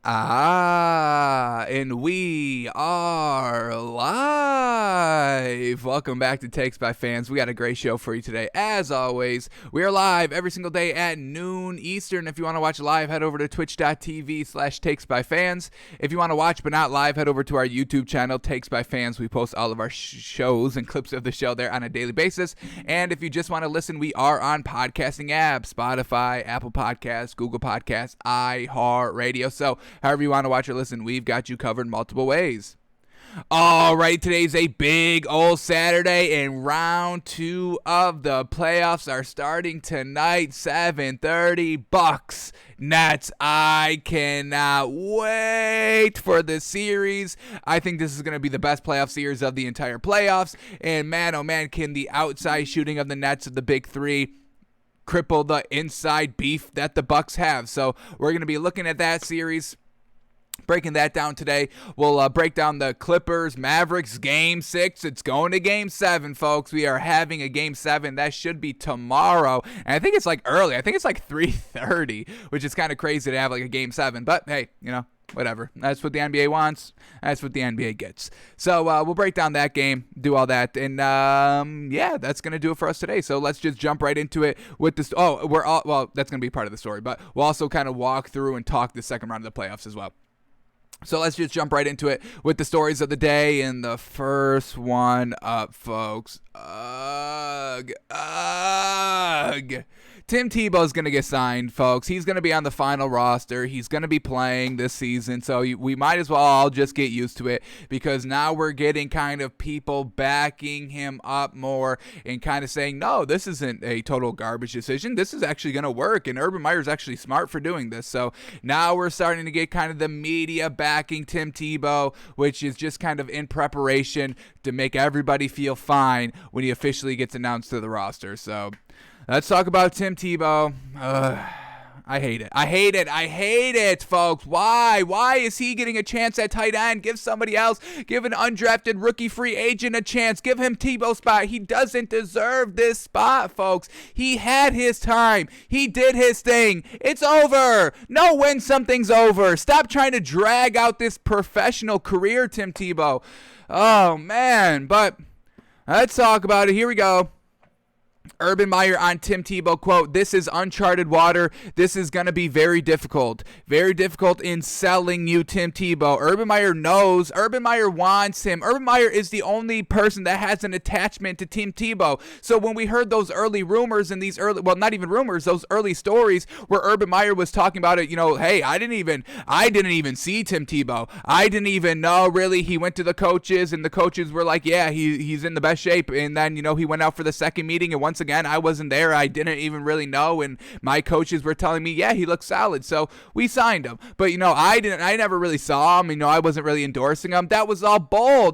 And we are live. Welcome back to Takes by Fans. We got a great show for you today. As always, we are live every single day at noon Eastern. If you want to watch live, head over to twitch.tv/Takes by Fans. If you want to watch but not live, head over to our YouTube channel, Takes by Fans. We post all of our shows and clips of the show there on a daily basis. And if you just want to listen, we are on podcasting apps, Spotify, Apple Podcasts, Google Podcasts, iHeartRadio. So however you want to watch or listen, we've got you covered multiple ways. All right, today's a big old Saturday, and round 2 of the playoffs are starting tonight, 7:30, Bucks, Nets. I cannot wait for the series. I think this is going to be the best playoff series of the entire playoffs, and man, oh man, can the outside shooting of the Nets of the big three cripple the inside beef that the Bucks have. So we're going to be looking at that series, breaking that down today. We'll break down the Clippers Mavericks game 6. It's going to game 7, folks. We are having a game 7 that should be tomorrow, and I think it's like early. I think it's like 3:30, which is kind of crazy to have like a game 7, but hey, whatever. That's what the NBA wants. That's what the NBA gets. So we'll break down that game, do all that, and yeah, that's gonna do it for us today. So let's just jump right into it with this. That's gonna be part of the story, but we'll also kind of walk through and talk the second round of the playoffs as well. So let's just jump right into it with the stories of the day. And the first one up, folks. Tim Tebow's going to get signed, folks. He's going to be on the final roster. He's going to be playing this season. So we might as well all just get used to it, because now we're getting kind of people backing him up more and kind of saying, no, this isn't a total garbage decision. This is actually going to work. And Urban Meyer's actually smart for doing this. So now we're starting to get kind of the media backing Tim Tebow, which is just kind of in preparation to make everybody feel fine when he officially gets announced to the roster. So let's talk about Tim Tebow. I hate it, folks. Why is he getting a chance at tight end? Give somebody else. Give an undrafted rookie free agent a chance. Give him Tebow's spot. He doesn't deserve this spot, folks. He had his time. He did his thing. It's over. Know when something's over. Stop trying to drag out this professional career, Tim Tebow. Oh, man. But let's talk about it. Here we go. Urban Meyer on Tim Tebow, quote, "This is uncharted water. This is going to be very difficult in selling you Tim Tebow." Urban Meyer knows. Urban Meyer wants him. Urban Meyer is the only person that has an attachment to Tim Tebow. So when we heard those early rumors and not even rumors, those early stories where Urban Meyer was talking about it, hey, I didn't even see Tim Tebow. I didn't even know, really. He went to the coaches, and the coaches were like, yeah, he's in the best shape. And then, he went out for the second meeting, and once again, I wasn't there. I didn't even really know, and my coaches were telling me, yeah, he looks solid. So we signed him. But I never really saw him. I wasn't really endorsing him. That was all bull.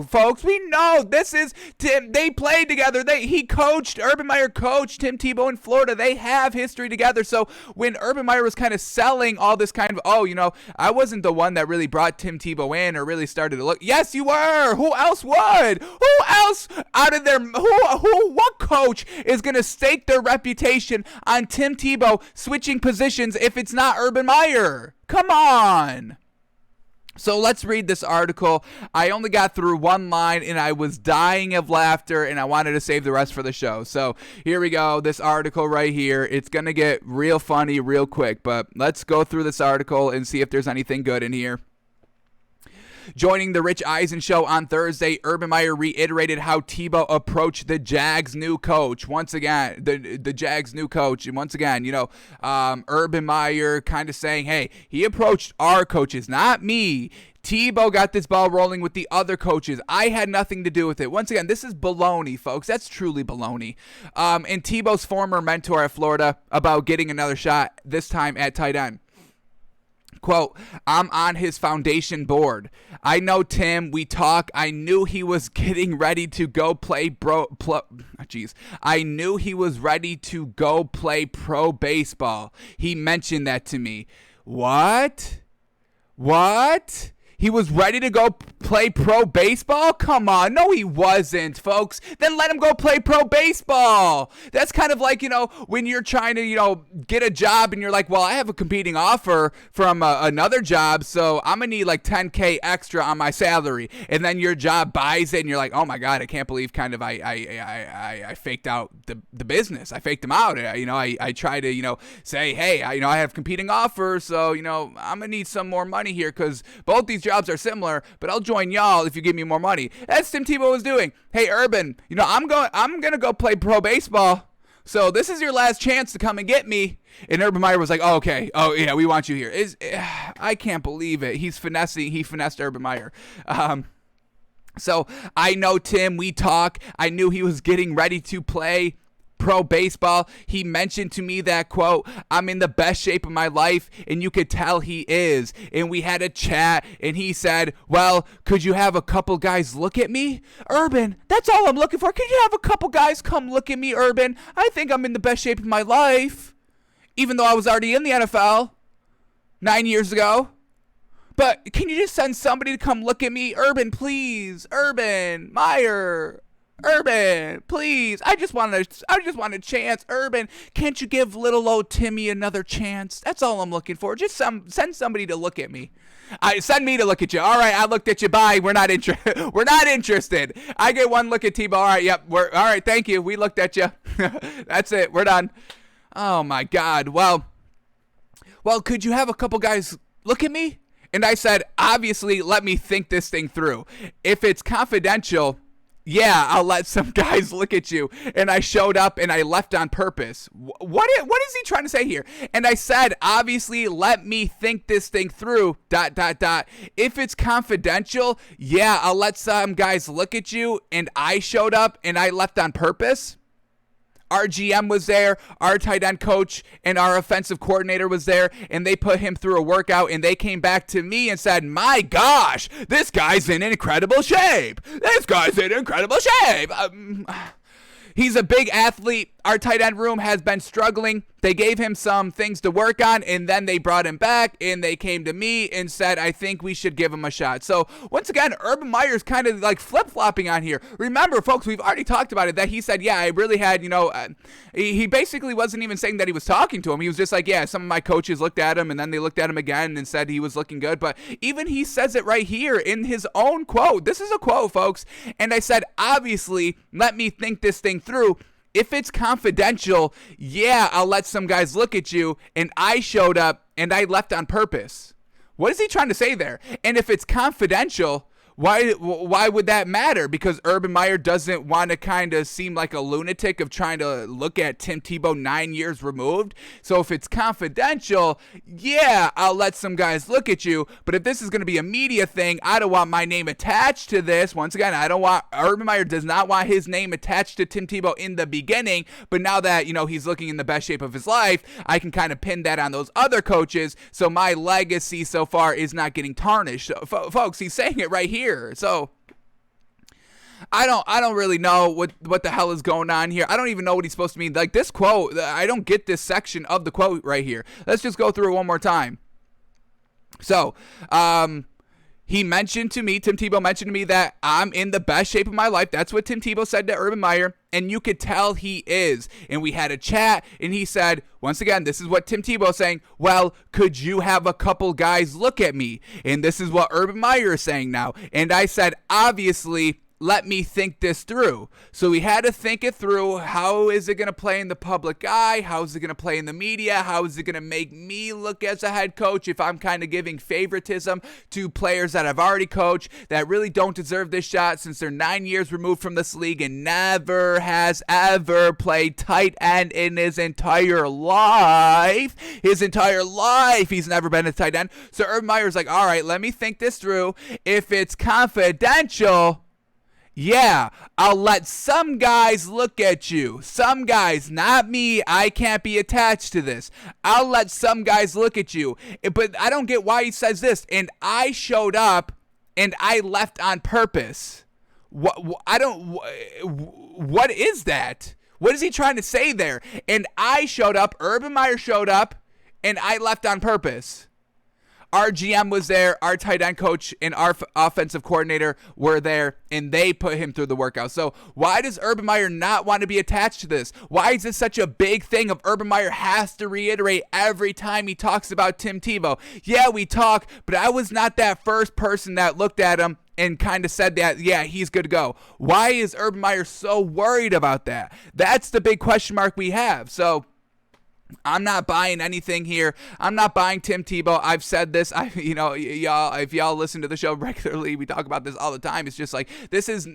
Folks. We know this is Tim. They played together. Urban Meyer coached Tim Tebow in Florida. They have history together. So when Urban Meyer was kind of selling all this kind of, I wasn't the one that really brought Tim Tebow in or really started to look. Yes, you were. Who else would? Who else out of their, what coach is going to stake their reputation on Tim Tebow switching positions if it's not Urban Meyer? Come on. So let's read this article. I only got through one line and I was dying of laughter, and I wanted to save the rest for the show. So here we go. This article right here. It's going to get real funny real quick, but let's go through this article and see if there's anything good in here. Joining the Rich Eisen show on Thursday, Urban Meyer reiterated how Tebow approached the Jags' new coach. Once again, the Jags' new coach. And once again, Urban Meyer kind of saying, hey, he approached our coaches, not me. Tebow got this ball rolling with the other coaches. I had nothing to do with it. Once again, this is baloney, folks. That's truly baloney. And Tebow's former mentor at Florida about getting another shot, this time at tight end. Quote, "I'm on his foundation board. I know Tim. We talk. I knew he was getting ready to go play I knew he was ready to go play pro baseball. He mentioned that to me." What? He was ready to go play pro baseball? Come on. No, he wasn't, folks. Then let him go play pro baseball. That's kind of like, when you're trying to, get a job and you're like, well, I have a competing offer from another job, so I'm going to need like $10K extra on my salary. And then your job buys it and you're like, oh my God, I can't believe kind of I faked out the business. I faked him out. I try to, say, hey, I have competing offers, so, I'm going to need some more money here because both these jobs are similar, but I'll join y'all if you give me more money. That's Tim Tebow was doing. Hey, Urban, I'm gonna go play pro baseball. So this is your last chance to come and get me. And Urban Meyer was like, oh, okay. Oh, yeah, we want you here. I can't believe it. He's finessing. He finessed Urban Meyer. So I know Tim. We talk. I knew he was getting ready to play pro baseball. He mentioned to me that, quote, I'm in the best shape of my life, and you could tell he is. And we had a chat, and he said, well, could you have a couple guys look at me? Urban, that's all I'm looking for. Could you have a couple guys come look at me, Urban? I think I'm in the best shape of my life, even though I was already in the NFL 9 years ago. But can you just send somebody to come look at me? Urban, please. Urban Meyer. Urban, please. I just want a chance. Urban, can't you give little old Timmy another chance? That's all I'm looking for. Just send somebody to look at me. Send me to look at you. All right, I looked at you. Bye. We're not interested. I get one look at Tebow. All right, yep. All right. Thank you. We looked at you. That's it. We're done. Oh my God. Well, could you have a couple guys look at me? And I said, obviously, let me think this thing through. If it's confidential, yeah, I'll let some guys look at you. And I showed up and I left on purpose. What is he trying to say here? And I said, obviously, let me think this thing through, ... If it's confidential, yeah, I'll let some guys look at you. And I showed up and I left on purpose. Our GM was there, our tight end coach, and our offensive coordinator was there, and they put him through a workout, and they came back to me and said, my gosh, this guy's in incredible shape. He's a big athlete. Our tight end room has been struggling. They gave him some things to work on, and then they brought him back, and they came to me and said, I think we should give him a shot. So, once again, Urban Meyer's kind of like flip-flopping on here. Remember, folks, we've already talked about it, that he said, yeah, I really had, he basically wasn't even saying that he was talking to him. He was just like, yeah, some of my coaches looked at him, and then they looked at him again and said he was looking good. But even he says it right here in his own quote. This is a quote, folks. And I said, obviously, let me think this thing through. If it's confidential, yeah, I'll let some guys look at you. And I showed up and I left on purpose. What is he trying to say there? And if it's confidential, why would that matter? Because Urban Meyer doesn't want to kind of seem like a lunatic of trying to look at Tim Tebow 9 years removed. So if it's confidential, yeah, I'll let some guys look at you. But if this is going to be a media thing, I don't want my name attached to this. Once again, Urban Meyer does not want his name attached to Tim Tebow in the beginning. But now that, he's looking in the best shape of his life, I can kind of pin that on those other coaches. So my legacy so far is not getting tarnished. So, folks, he's saying it right here. So I don't really know what the hell is going on here. I don't even know what he's supposed to mean. Like this quote, I don't get this section of the quote right here. Let's just go through it one more time. So, Tim Tebow mentioned to me that I'm in the best shape of my life. That's what Tim Tebow said to Urban Meyer, and you could tell he is. And we had a chat, and he said, once again, this is what Tim Tebow is saying, well, could you have a couple guys look at me? And this is what Urban Meyer is saying now. And I said, obviously, let me think this through. So we had to think it through. How is it going to play in the public eye? How is it going to play in the media? How is it going to make me look as a head coach if I'm kind of giving favoritism to players that I've already coached that really don't deserve this shot since they're 9 years removed from this league and never has ever played tight end in his entire life. He's never been a tight end. So Urban Meyer's like, all right, let me think this through. If it's confidential, yeah, I'll let some guys look at you. Some guys, not me. I can't be attached to this. I'll let some guys look at you. But I don't get why he says this. And I showed up and I left on purpose. What is that? What is he trying to say there? And I showed up, Urban Meyer showed up, and I left on purpose. Our GM was there, our tight end coach and our offensive coordinator were there, and they put him through the workout. So why does Urban Meyer not want to be attached to this? Why is this such a big thing of Urban Meyer has to reiterate every time he talks about Tim Tebow? Yeah, we talk, but I was not that first person that looked at him and kind of said that, yeah, he's good to go. Why is Urban Meyer so worried about that? That's the big question mark we have. So I'm not buying anything here. I'm not buying Tim Tebow. I've said this. Y'all, if y'all listen to the show regularly, we talk about this all the time. It's just like this is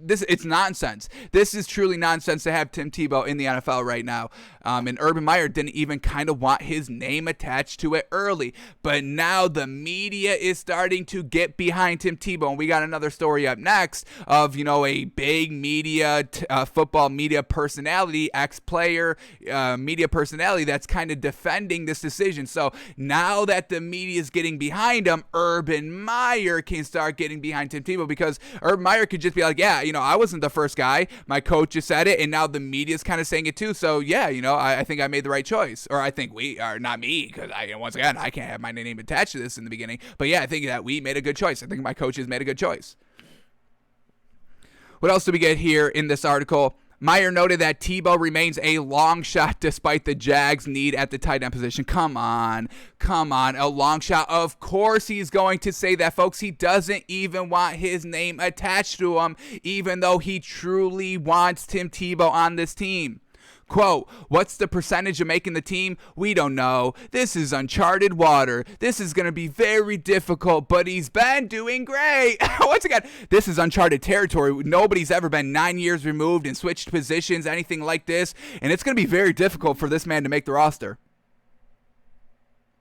it's nonsense. This is truly nonsense to have Tim Tebow in the NFL right now. And Urban Meyer didn't even kind of want his name attached to it early, but now the media is starting to get behind Tim Tebow, and we got another story up next of a big media football media personality, ex-player media personality that's kind of defending this decision. So now that the media is getting behind him, Urban Meyer can start getting behind Tim Tebow, because Urban Meyer could just be like, yeah, I wasn't the first guy. My coach just said it, and now the media's kind of saying it too. So yeah, I think I made the right choice, or I think we are, not me, because once again, I can't have my name attached to this in the beginning. But yeah, I think that we made a good choice. I think my coaches made a good choice. What else do we get here in this article? Meyer noted that Tebow remains a long shot despite the Jags' need at the tight end position. Come on, a long shot. Of course he's going to say that, folks. He doesn't even want his name attached to him, even though he truly wants Tim Tebow on this team. Quote, what's the percentage of making the team? We don't know. This is uncharted water. This is going to be very difficult, but he's been doing great. Once again, this is uncharted territory. Nobody's ever been 9 years removed and switched positions, anything like this, and it's going to be very difficult for this man to make the roster.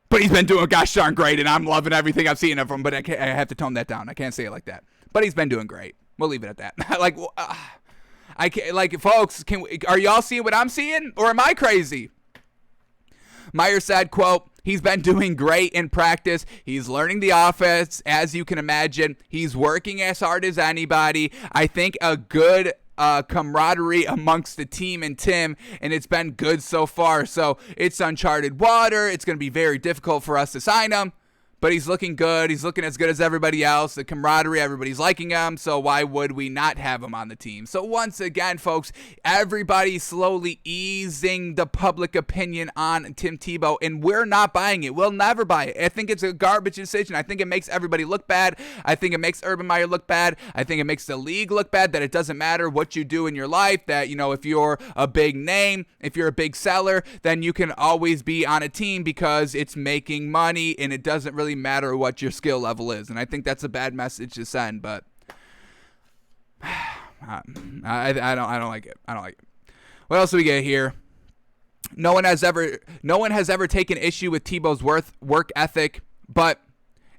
But he's been doing gosh darn great, and I'm loving everything I've seen of him, but I have to tone that down. I can't say it like that. But he's been doing great. We'll leave it at that. I can't, folks, are y'all seeing what I'm seeing, or am I crazy? Meyer said, quote, he's been doing great in practice. He's learning the offense, as you can imagine. He's working as hard as anybody. I think a good camaraderie amongst the team and Tim, and it's been good so far. So it's uncharted water. It's going to be very difficult for us to sign him. But he's looking good. He's looking as good as everybody else. The camaraderie, everybody's liking him. So why would we not have him on the team? So once again, folks, everybody's slowly easing the public opinion on Tim Tebow, and we're not buying it. We'll never buy it. I think it's a garbage decision. I think it makes everybody look bad. I think it makes Urban Meyer look bad. I think it makes the league look bad, that it doesn't matter what you do in your life, that, if you're a big name, if you're a big seller, then you can always be on a team because it's making money, and it doesn't really matter what your skill level is. And I think that's a bad message to send, but I don't like it. I don't like it. What else do we get here? No one has ever taken issue with Tebow's work ethic, but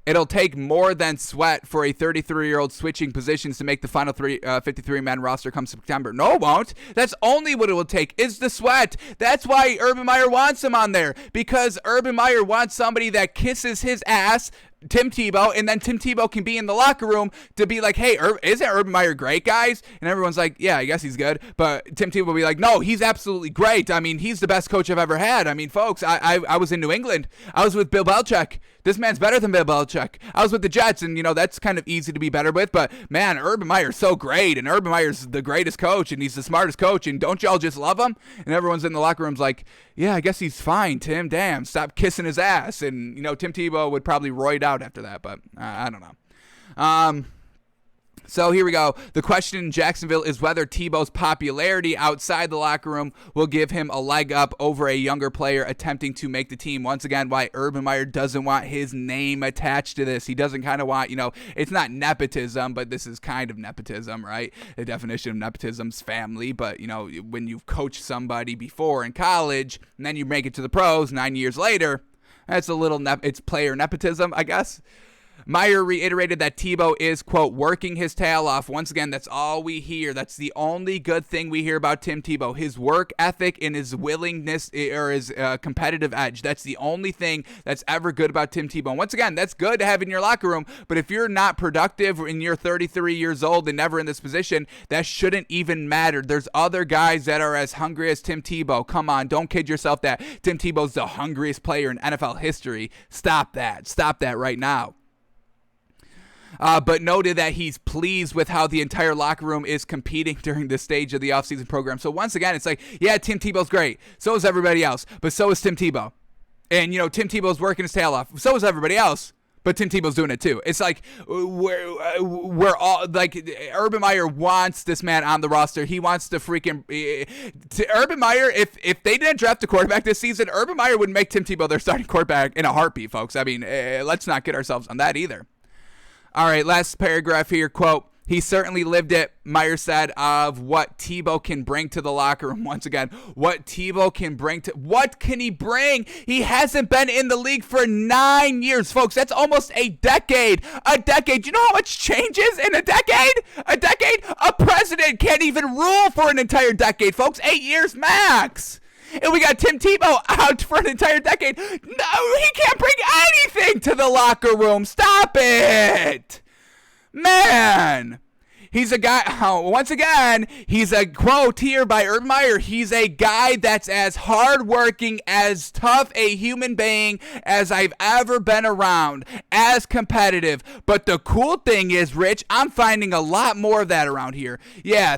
it'll take more than sweat for a 33-year-old switching positions to make the final 53-man roster come September. No, it won't. That's only what it will take, is the sweat. That's why Urban Meyer wants him on there, because Urban Meyer wants somebody that kisses his ass, Tim Tebow, and then Tim Tebow can be in the locker room to be like, hey, isn't Urban Meyer great, guys? And everyone's like, yeah, I guess he's good. But Tim Tebow will be like, no, he's absolutely great. I mean, he's the best coach I've ever had. I mean, folks, I was in New England. I was with Bill Belichick. This man's better than Bill Belichick. I was with the Jets, and, that's kind of easy to be better with. But, man, Urban Meyer's so great, and Urban Meyer's the greatest coach, and he's the smartest coach, and don't y'all just love him? And everyone's in the locker room's like, yeah, I guess he's fine, Tim. Damn, stop kissing his ass. And, Tim Tebow would probably roid out after that, but I don't know. So here we go. The question in Jacksonville is whether Tebow's popularity outside the locker room will give him a leg up over a younger player attempting to make the team. Once again, why Urban Meyer doesn't want his name attached to this. He doesn't kind of want, it's not nepotism, but this is kind of nepotism, right? The definition of nepotism's family. But, when you've coached somebody before in college and then you make it to the pros 9 years later, that's a little, it's player nepotism, I guess. Meyer reiterated that Tebow is, quote, working his tail off. Once again, that's all we hear. That's the only good thing we hear about Tim Tebow. His work ethic and his willingness or his competitive edge. That's the only thing that's ever good about Tim Tebow. And once again, that's good to have in your locker room, but if you're not productive and you're 33 years old and never in this position, that shouldn't even matter. There's other guys that are as hungry as Tim Tebow. Come on, don't kid yourself that Tim Tebow's the hungriest player in NFL history. Stop that. Stop that right now. But noted that he's pleased with how the entire locker room is competing during this stage of the offseason program. So once again, it's like, yeah, Tim Tebow's great. So is everybody else. But so is Tim Tebow. And, Tim Tebow's working his tail off. So is everybody else. But Tim Tebow's doing it too. It's like we're all like, Urban Meyer wants this man on the roster. He wants to freaking Urban Meyer. If they didn't draft a quarterback this season, Urban Meyer would make Tim Tebow their starting quarterback in a heartbeat, folks. I mean, let's not get ourselves on that either. All right, last paragraph here, quote, he certainly lived it, Meyer said, of what Tebow can bring to the locker room. Once again, what Tebow can bring to, what can he bring? He hasn't been in the league for 9 years, folks. That's almost a decade. A decade. You know how much changes in a decade? A decade? A president can't even rule for an entire decade, folks. 8 years max. And we got Tim Tebow out for an entire decade. No, he can't bring anything to the locker room. Stop it. Man. He's a guy, once again, he's a quote here by Urban Meyer. He's a guy that's as hardworking, as tough a human being as I've ever been around, as competitive. But the cool thing is, Rich, I'm finding a lot more of that around here. Yeah,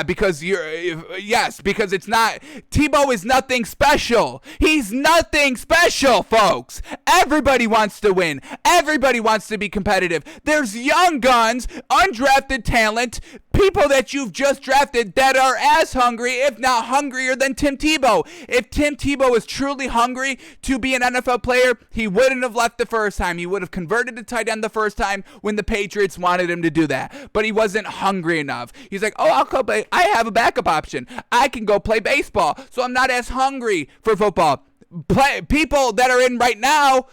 because because it's not, Tebow is nothing special. He's nothing special, folks. Everybody wants to win. Everybody wants to be competitive. There's young guns, undrafted talent, people that you've just drafted that are as hungry, if not hungrier than Tim Tebow. If Tim Tebow was truly hungry to be an NFL player, he wouldn't have left the first time. He would have converted to tight end the first time when the Patriots wanted him to do that. But he wasn't hungry enough. He's like, oh, I'll go play. I have a backup option. I can go play baseball, so I'm not as hungry for football. People that are in right now,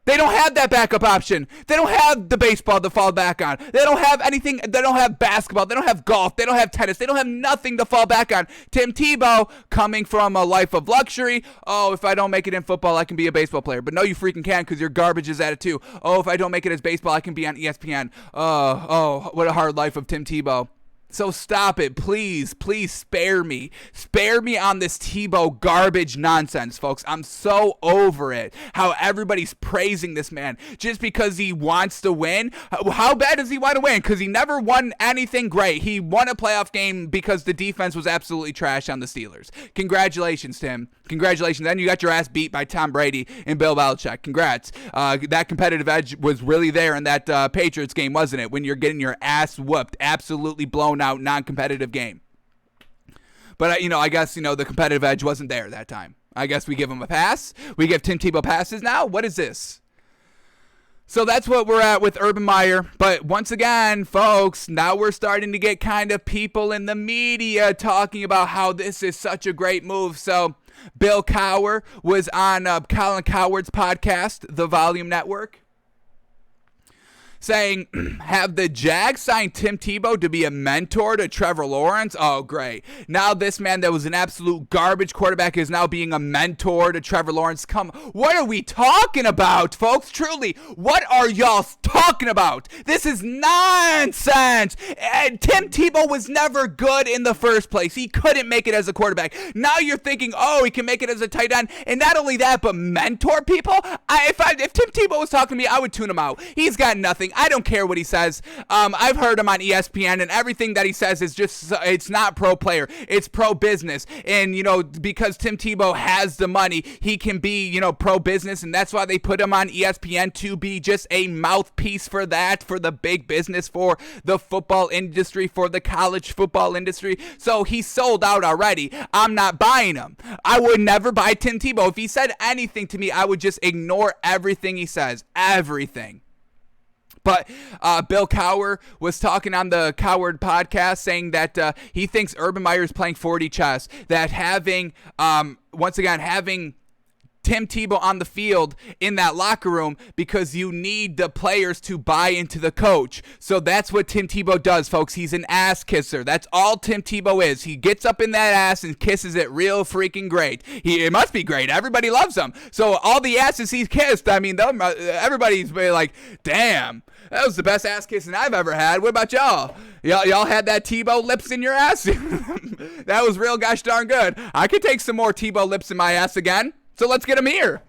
they don't have that backup option. They don't have the baseball to fall back on. They don't have anything. They don't have basketball. They don't have golf. They don't have tennis. They don't have nothing to fall back on. Tim Tebow, coming from a life of luxury. Oh, if I don't make it in football, I can be a baseball player. But no, you freaking can, because your garbage is at it too. Oh, if I don't make it as baseball, I can be on ESPN. Oh, what a hard life of Tim Tebow. So stop it, please spare me. Spare me on this Tebow garbage nonsense, folks. I'm so over it. How everybody's praising this man just because he wants to win. How bad does he want to win? Because he never won anything great. He won a playoff game because the defense was absolutely trash on the Steelers. Congratulations, Tim. Congratulations. Then you got your ass beat by Tom Brady and Bill Belichick. Congrats. That competitive edge was really there in that Patriots game, wasn't it? When you're getting your ass whooped, absolutely blown out, non-competitive game. But I guess the competitive edge wasn't there that time. I guess we give him a pass. We give Tim Tebow passes now. What is this? So that's what we're at with Urban Meyer. But once again, folks, now we're starting to get kind of people in the media talking about how this is such a great move. So Bill Cowher was on Colin Cowherd's podcast, The Volume Network, saying, have the Jags signed Tim Tebow to be a mentor to Trevor Lawrence? Oh, great. Now this man that was an absolute garbage quarterback is now being a mentor to Trevor Lawrence. What are we talking about, folks? Truly, what are y'all talking about? This is nonsense. And Tim Tebow was never good in the first place. He couldn't make it as a quarterback. Now you're thinking, oh, he can make it as a tight end. And not only that, but mentor people? If Tim Tebow was talking to me, I would tune him out. He's got nothing. I don't care what he says. I've heard him on ESPN, and everything that he says is just, it's not pro player. It's pro business. And, because Tim Tebow has the money, he can be, pro business. And that's why they put him on ESPN, to be just a mouthpiece for that, for the big business, for the football industry, for the college football industry. So he's sold out already. I'm not buying him. I would never buy Tim Tebow. If he said anything to me, I would just ignore everything he says. Everything. But Bill Cowher was talking on the Cowherd podcast, saying that he thinks Urban Meyer is playing 4D chess, that having Tim Tim Tebow on the field in that locker room because you need the players to buy into the coach. So that's what Tim Tebow does, folks. He's an ass kisser. That's all Tim Tebow is. He gets up in that ass and kisses it real freaking great. It must be great. Everybody loves him. So all the asses he's kissed, I mean, everybody's like, damn, that was the best ass kissing I've ever had. What about y'all? Y'all had that Tebow lips in your ass? That was real gosh darn good. I could take some more Tebow lips in my ass again. So let's get him here.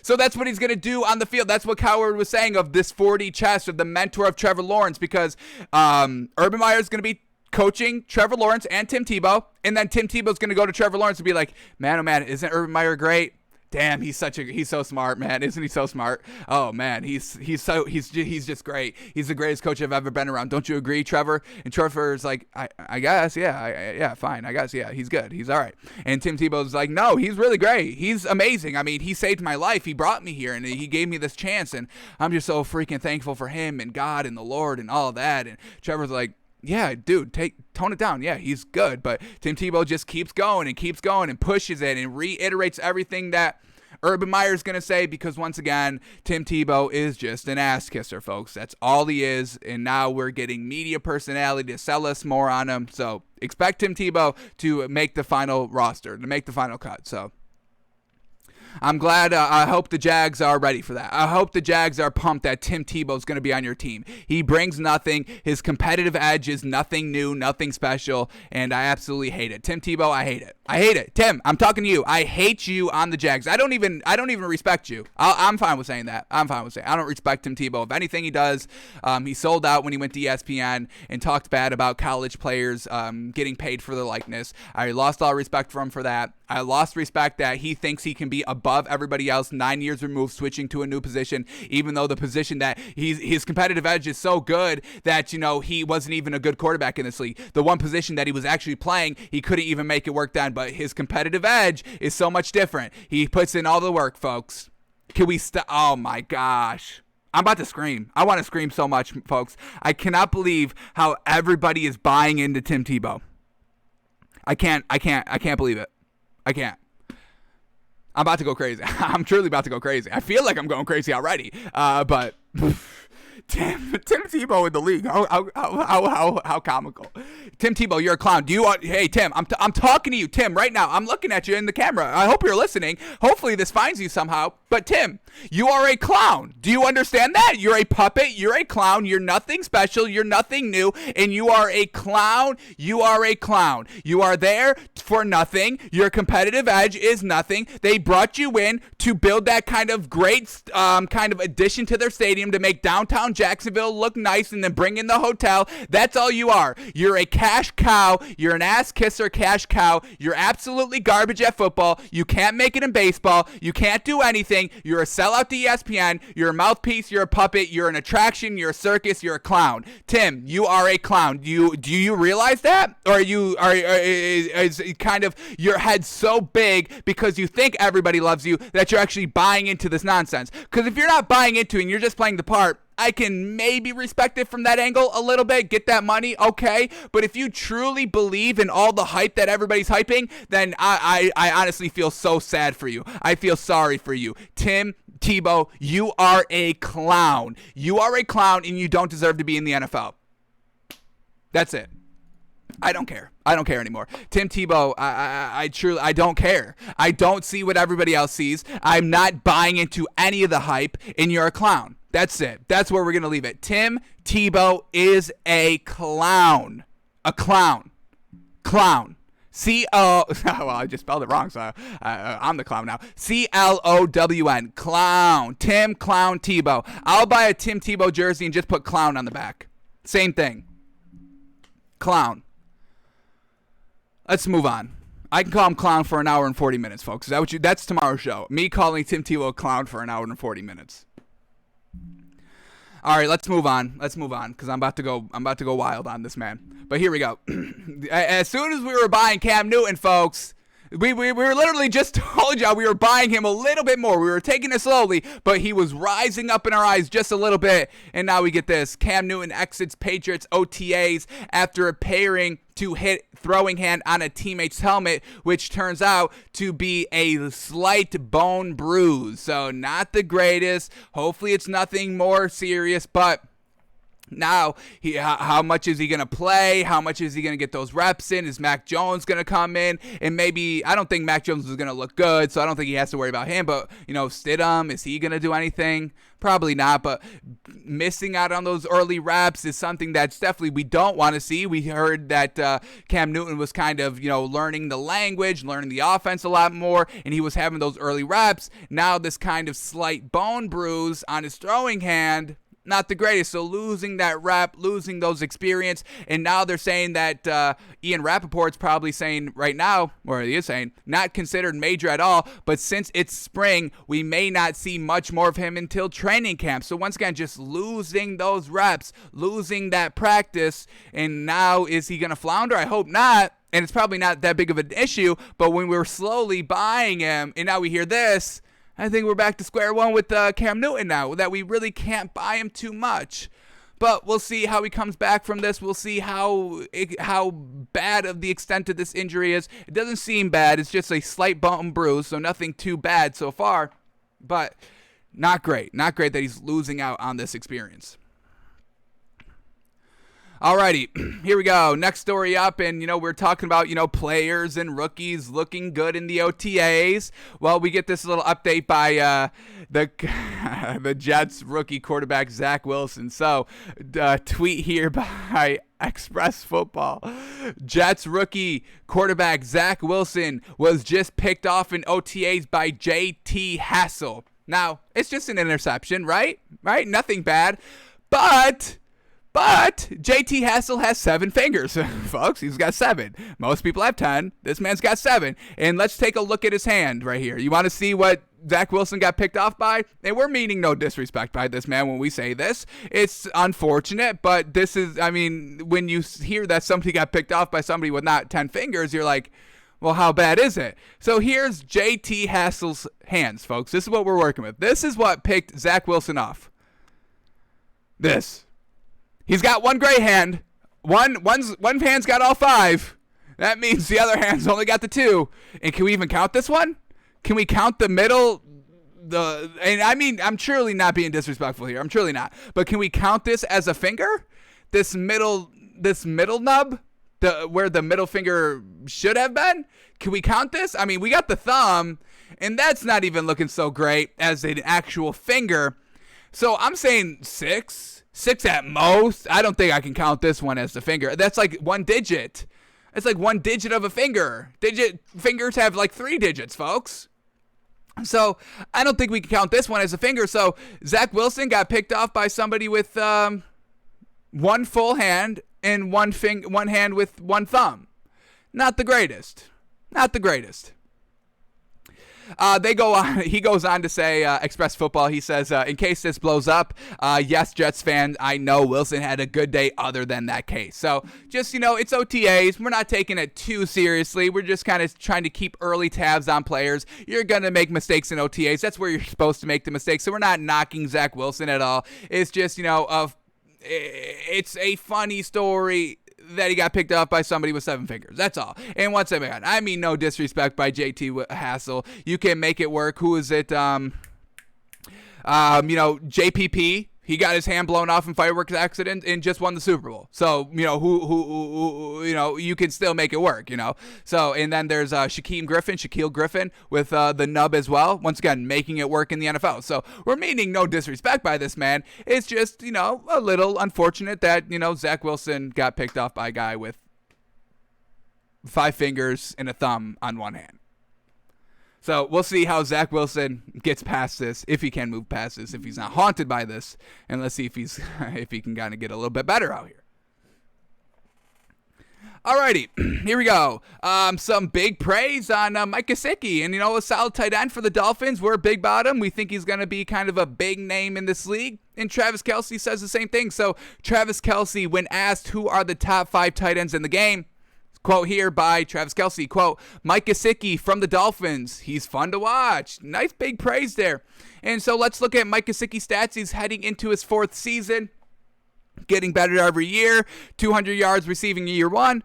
So that's what he's going to do on the field. That's what Cowherd was saying of this 4D chess, of the mentor of Trevor Lawrence, because Urban Meyer is going to be coaching Trevor Lawrence and Tim Tebow, and then Tim Tebow's going to go to Trevor Lawrence and be like, man, oh man, isn't Urban Meyer great? Damn, he's so smart, man. Isn't he so smart? Oh man, he's just great. He's the greatest coach I've ever been around. Don't you agree, Trevor? And Trevor's like, I guess, yeah, fine. I guess, yeah, he's good. He's all right. And Tim Tebow's like, no, he's really great. He's amazing. I mean, he saved my life. He brought me here and he gave me this chance, and I'm just so freaking thankful for him and God and the Lord and all that. And Trevor's like, yeah, dude, tone it down. Yeah, he's good. But Tim Tebow just keeps going and pushes it and reiterates everything that Urban Meyer's going to say, because once again, Tim Tebow is just an ass kisser, folks. That's all he is. And now we're getting media personality to sell us more on him. So expect Tim Tebow to make the final roster, to make the final cut. So I'm glad. I hope the Jags are ready for that. I hope the Jags are pumped that Tim Tebow's going to be on your team. He brings nothing. His competitive edge is nothing new, nothing special, and I absolutely hate it. Tim Tebow, I hate it. I hate it. Tim, I'm talking to you. I hate you on the Jags. I don't even respect you. I'm fine with saying that. I don't respect Tim Tebow. If anything he does, he sold out when he went to ESPN and talked bad about college players getting paid for their likeness. I lost all respect for him for that. I lost respect that he thinks he can be above everybody else 9 years removed, switching to a new position, even though the position that his competitive edge is so good that, he wasn't even a good quarterback in this league. The one position that he was actually playing, he couldn't even make it work then, but his competitive edge is so much different. He puts in all the work, folks. Can we stop? Oh my gosh. I'm about to scream. I want to scream so much, folks. I cannot believe how everybody is buying into Tim Tebow. I can't believe it. I can't. I'm about to go crazy. I'm truly about to go crazy. I feel like I'm going crazy already. But Tim Tebow in the league. How comical. Tim Tebow, you're a clown. Hey, Tim, I'm talking to you, Tim, right now. I'm looking at you in the camera. I hope you're listening. Hopefully this finds you somehow. But Tim, you are a clown. Do you understand that? You're a puppet. You're a clown. You're nothing special. You're nothing new. And you are a clown. You are a clown. You are there for nothing. Your competitive edge is nothing. They brought you in to build that kind of great kind of addition to their stadium to make downtown Jacksonville look nice and then bring in the hotel. That's all you are. You're a cash cow. You're an ass kisser cash cow. You're absolutely garbage at football. You can't make it in baseball. You can't do anything. You're a sellout to ESPN. You're a mouthpiece. You're a puppet. You're an attraction. You're a circus. You're a clown. Tim, you are a clown. Do you realize that? Or is kind of your head so big because you think everybody loves you that you're actually buying into this nonsense? Because if you're not buying into it and you're just playing the part, I can maybe respect it from that angle a little bit, get that money, okay. But if you truly believe in all the hype that everybody's hyping, then I honestly feel so sad for you. I feel sorry for you. Tim Tebow, you are a clown. You are a clown and you don't deserve to be in the NFL. That's it. I don't care. I don't care anymore. Tim Tebow, I truly don't care. I don't see what everybody else sees. I'm not buying into any of the hype, and you're a clown. That's it. That's where we're going to leave it. Tim Tebow is a clown. A clown. Clown. C-O... Well, I just spelled it wrong, so I'm the clown now. C-L-O-W-N. Clown. Tim Clown Tebow. I'll buy a Tim Tebow jersey and just put clown on the back. Same thing. Clown. Let's move on. I can call him clown for an hour and 40 minutes, folks. Is that what that's tomorrow's show. Me calling Tim Tebow a clown for an hour and 40 minutes. All right, let's move on. Because I'm about to go wild on this man. But here we go. As soon as we were buying Cam Newton, folks, We were literally just told y'all we were buying him a little bit more. We were taking it slowly, but he was rising up in our eyes just a little bit. And now we get this. Cam Newton exits Patriots OTAs after appearing to hit throwing hand on a teammate's helmet, which turns out to be a slight bone bruise. So not the greatest. Hopefully it's nothing more serious, but now, how much is he going to play? How much is he going to get those reps in? Is Mac Jones going to come in? And maybe, I don't think Mac Jones is going to look good, so I don't think he has to worry about him. But, Stidham, is he going to do anything? Probably not, but missing out on those early reps is something that's definitely we don't want to see. We heard that Cam Newton was kind of, learning the language, learning the offense a lot more, and he was having those early reps. Now this kind of slight bone bruise on his throwing hand, not the greatest. So losing that rep, losing those experience, and now they're saying that Ian Rappaport's probably saying right now, or he is saying, not considered major at all, but since it's spring, we may not see much more of him until training camp. So once again, just losing those reps, losing that practice, and now is he going to flounder? I hope not. And it's probably not that big of an issue, but when we were slowly buying him, and now we hear this, I think we're back to square one with Cam Newton now, that we really can't buy him too much. But we'll see how he comes back from this. We'll see how bad of the extent of this injury is. It doesn't seem bad. It's just a slight bump bruise, so nothing too bad so far. But not great. Not great that he's losing out on this experience. Alrighty, here we go. Next story up, and we're talking about players and rookies looking good in the OTAs. Well, we get this little update by the Jets rookie quarterback Zach Wilson. So, tweet here by Express Football. Jets rookie quarterback Zach Wilson was just picked off in OTAs by JT Hassel. Now, it's just an interception, right? Right? Nothing bad, but JT Hassel has 7 fingers, folks. He's got 7. Most people have 10. This man's got 7. And let's take a look at his hand right here. You want to see what Zach Wilson got picked off by? And we're meaning no disrespect by this man when we say this. It's unfortunate, but this is, when you hear that somebody got picked off by somebody with not 10 fingers, you're like, well, how bad is it? So here's JT Hassel's hands, folks. This is what we're working with. This is what picked Zach Wilson off. This. He's got one great hand. One hand's got all 5. That means the other hand's only got the 2. And can we even count this one? Can we count the middle? I'm truly not being disrespectful here. I'm truly not. But can we count this as a finger? This middle nub, where the middle finger should have been? Can we count this? We got the thumb, and that's not even looking so great as an actual finger. So I'm saying 6 at most. I don't think I can count this one as the finger. That's like 1 digit. It's like 1 digit of a finger. Fingers have like 3 digits, folks. So I don't think we can count this one as a finger. So Zach Wilson got picked off by somebody with 1 full hand and one hand with 1 thumb. Not the greatest. Not the greatest. They go on. He goes on to say, Express Football, he says, in case this blows up, yes, Jets fan, I know Wilson had a good day other than that case. So just, it's OTAs. We're not taking it too seriously. We're just kind of trying to keep early tabs on players. You're going to make mistakes in OTAs. That's where you're supposed to make the mistakes. So we're not knocking Zach Wilson at all. It's just, it's a funny story that he got picked up by somebody with 7 fingers. That's all. And once again, no disrespect by JT Hassel. You can make it work. Who is it? JPP. He got his hand blown off in fireworks accident and just won the Super Bowl. So, who you can still make it work, So, and then there's Shaquille Griffin with the nub as well. Once again, making it work in the NFL. So, we're meaning no disrespect by this man. It's just, a little unfortunate that, Zach Wilson got picked off by a guy with 5 fingers and a thumb on 1 hand. So we'll see how Zach Wilson gets past this, if he can move past this, if he's not haunted by this, and let's see if he can kind of get a little bit better out here. Alrighty, here we go. Some big praise on Mike Gesicki, and a solid tight end for the Dolphins. We're big bottom. We think he's going to be kind of a big name in this league. And Travis Kelce says the same thing. So Travis Kelce, when asked who are the top 5 tight ends in the game, Quote here by Travis Kelce, quote, Mike Gesicki from the Dolphins. He's fun to watch. Nice big praise there. And so let's look at Mike Gesicki's stats. He's heading into his 4th season, getting better every year. 200 yards receiving year 1,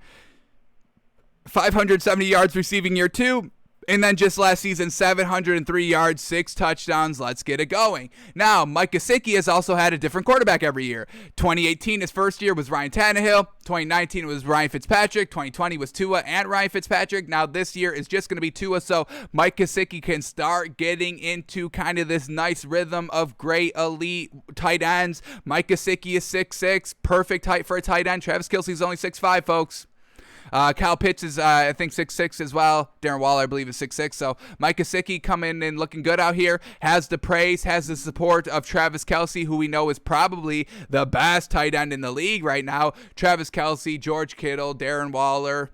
570 yards receiving year 2. And then just last season, 703 yards, 6 touchdowns. Let's get it going. Now, Mike Gesicki has also had a different quarterback every year. 2018, his first year, was Ryan Tannehill. 2019 was Ryan Fitzpatrick. 2020 was Tua and Ryan Fitzpatrick. Now this year is just going to be Tua, so Mike Gesicki can start getting into kind of this nice rhythm of great elite tight ends. Mike Gesicki is 6'6", perfect height for a tight end. Travis Kelce is only 6'5", folks. Kyle Pitts is, I think, 6'6" as well. Darren Waller, I believe, is 6'6". So Mike Gesicki coming in looking good out here. Has the praise, has the support of Travis Kelce, who we know is probably the best tight end in the league right now. Travis Kelce, George Kittle, Darren Waller.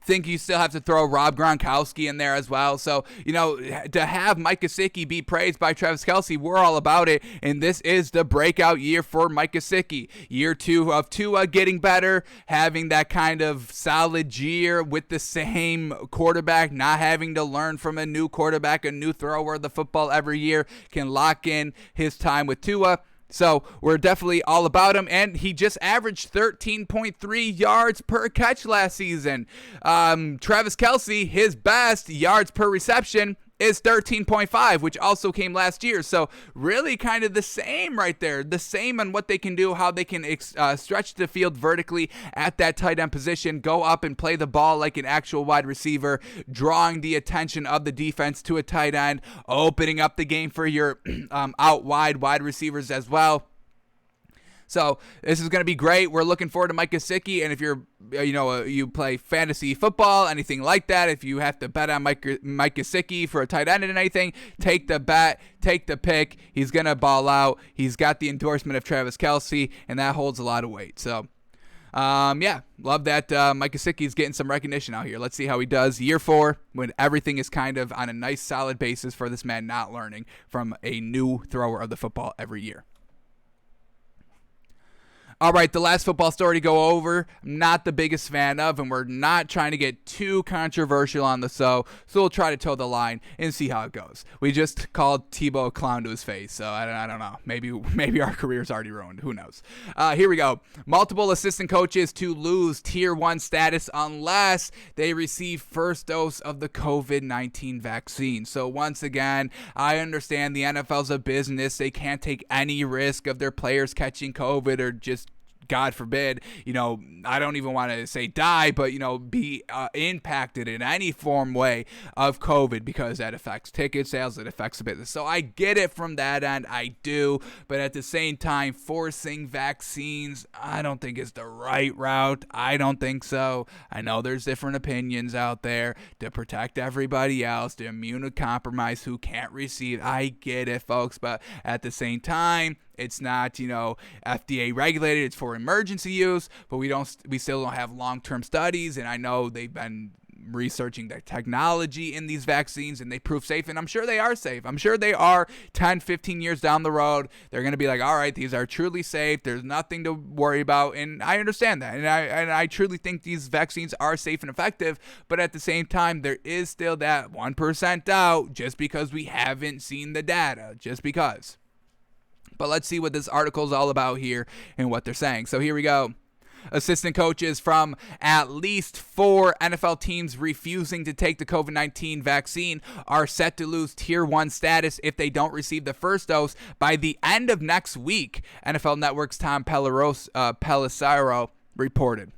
Think you still have to throw Rob Gronkowski in there as well. So, to have Mike Gesicki be praised by Travis Kelce, we're all about it. And this is the breakout year for Mike Gesicki. Year 2 of Tua getting better, having that kind of solid year with the same quarterback, not having to learn from a new quarterback, a new thrower of the football every year, can lock in his time with Tua. So we're definitely all about him, and he just averaged 13.3 yards per catch last season. Travis Kelce, his best yards per reception is 13.5, which also came last year. So really kind of the same right there. The same on what they can do, how they can stretch the field vertically at that tight end position, go up and play the ball like an actual wide receiver, drawing the attention of the defense to a tight end, opening up the game for your out wide receivers as well. So this is going to be great. We're looking forward to Mike Gesicki, and if you're, you play fantasy football, anything like that, if you have to bet on Mike Gesicki for a tight end and anything, take the bet, take the pick. He's going to ball out. He's got the endorsement of Travis Kelce, and that holds a lot of weight. So, love that Mike Gesicki is getting some recognition out here. Let's see how he does year 4 when everything is kind of on a nice, solid basis for this man not learning from a new thrower of the football every year. All right, the last football story to go over, I'm not the biggest fan of, and we're not trying to get too controversial on the so we'll try to toe the line and see how it goes. We just called Tebow a clown to his face, so I don't know. Maybe our career's already ruined. Who knows? Here we go. Multiple assistant coaches to lose Tier 1 status unless they receive first dose of the COVID-19 vaccine. So once again, I understand the NFL's a business. They can't take any risk of their players catching COVID or just, God forbid, I don't even want to say die, but, be impacted in any way of COVID, because that affects ticket sales, it affects the business. So I get it from that end, I do, but at the same time, forcing vaccines, I don't think is the right route. I don't think so. I know there's different opinions out there to protect everybody else, the immunocompromised who can't receive. I get it, folks, but at the same time, it's not, FDA regulated. It's for emergency use, but we still don't have long-term studies. And I know they've been researching the technology in these vaccines, and they prove safe. And I'm sure they are safe. I'm sure they are 10, 15 years down the road. They're going to be like, all right, these are truly safe. There's nothing to worry about. And I understand that. And I truly think these vaccines are safe and effective. But at the same time, there is still that 1% doubt just because we haven't seen the data, just because. But let's see what this article is all about here and what they're saying. So here we go. Assistant coaches from at least 4 NFL teams refusing to take the COVID-19 vaccine are set to lose Tier 1 status if they don't receive the first dose by the end of next week, NFL Network's Tom Pelissero reported.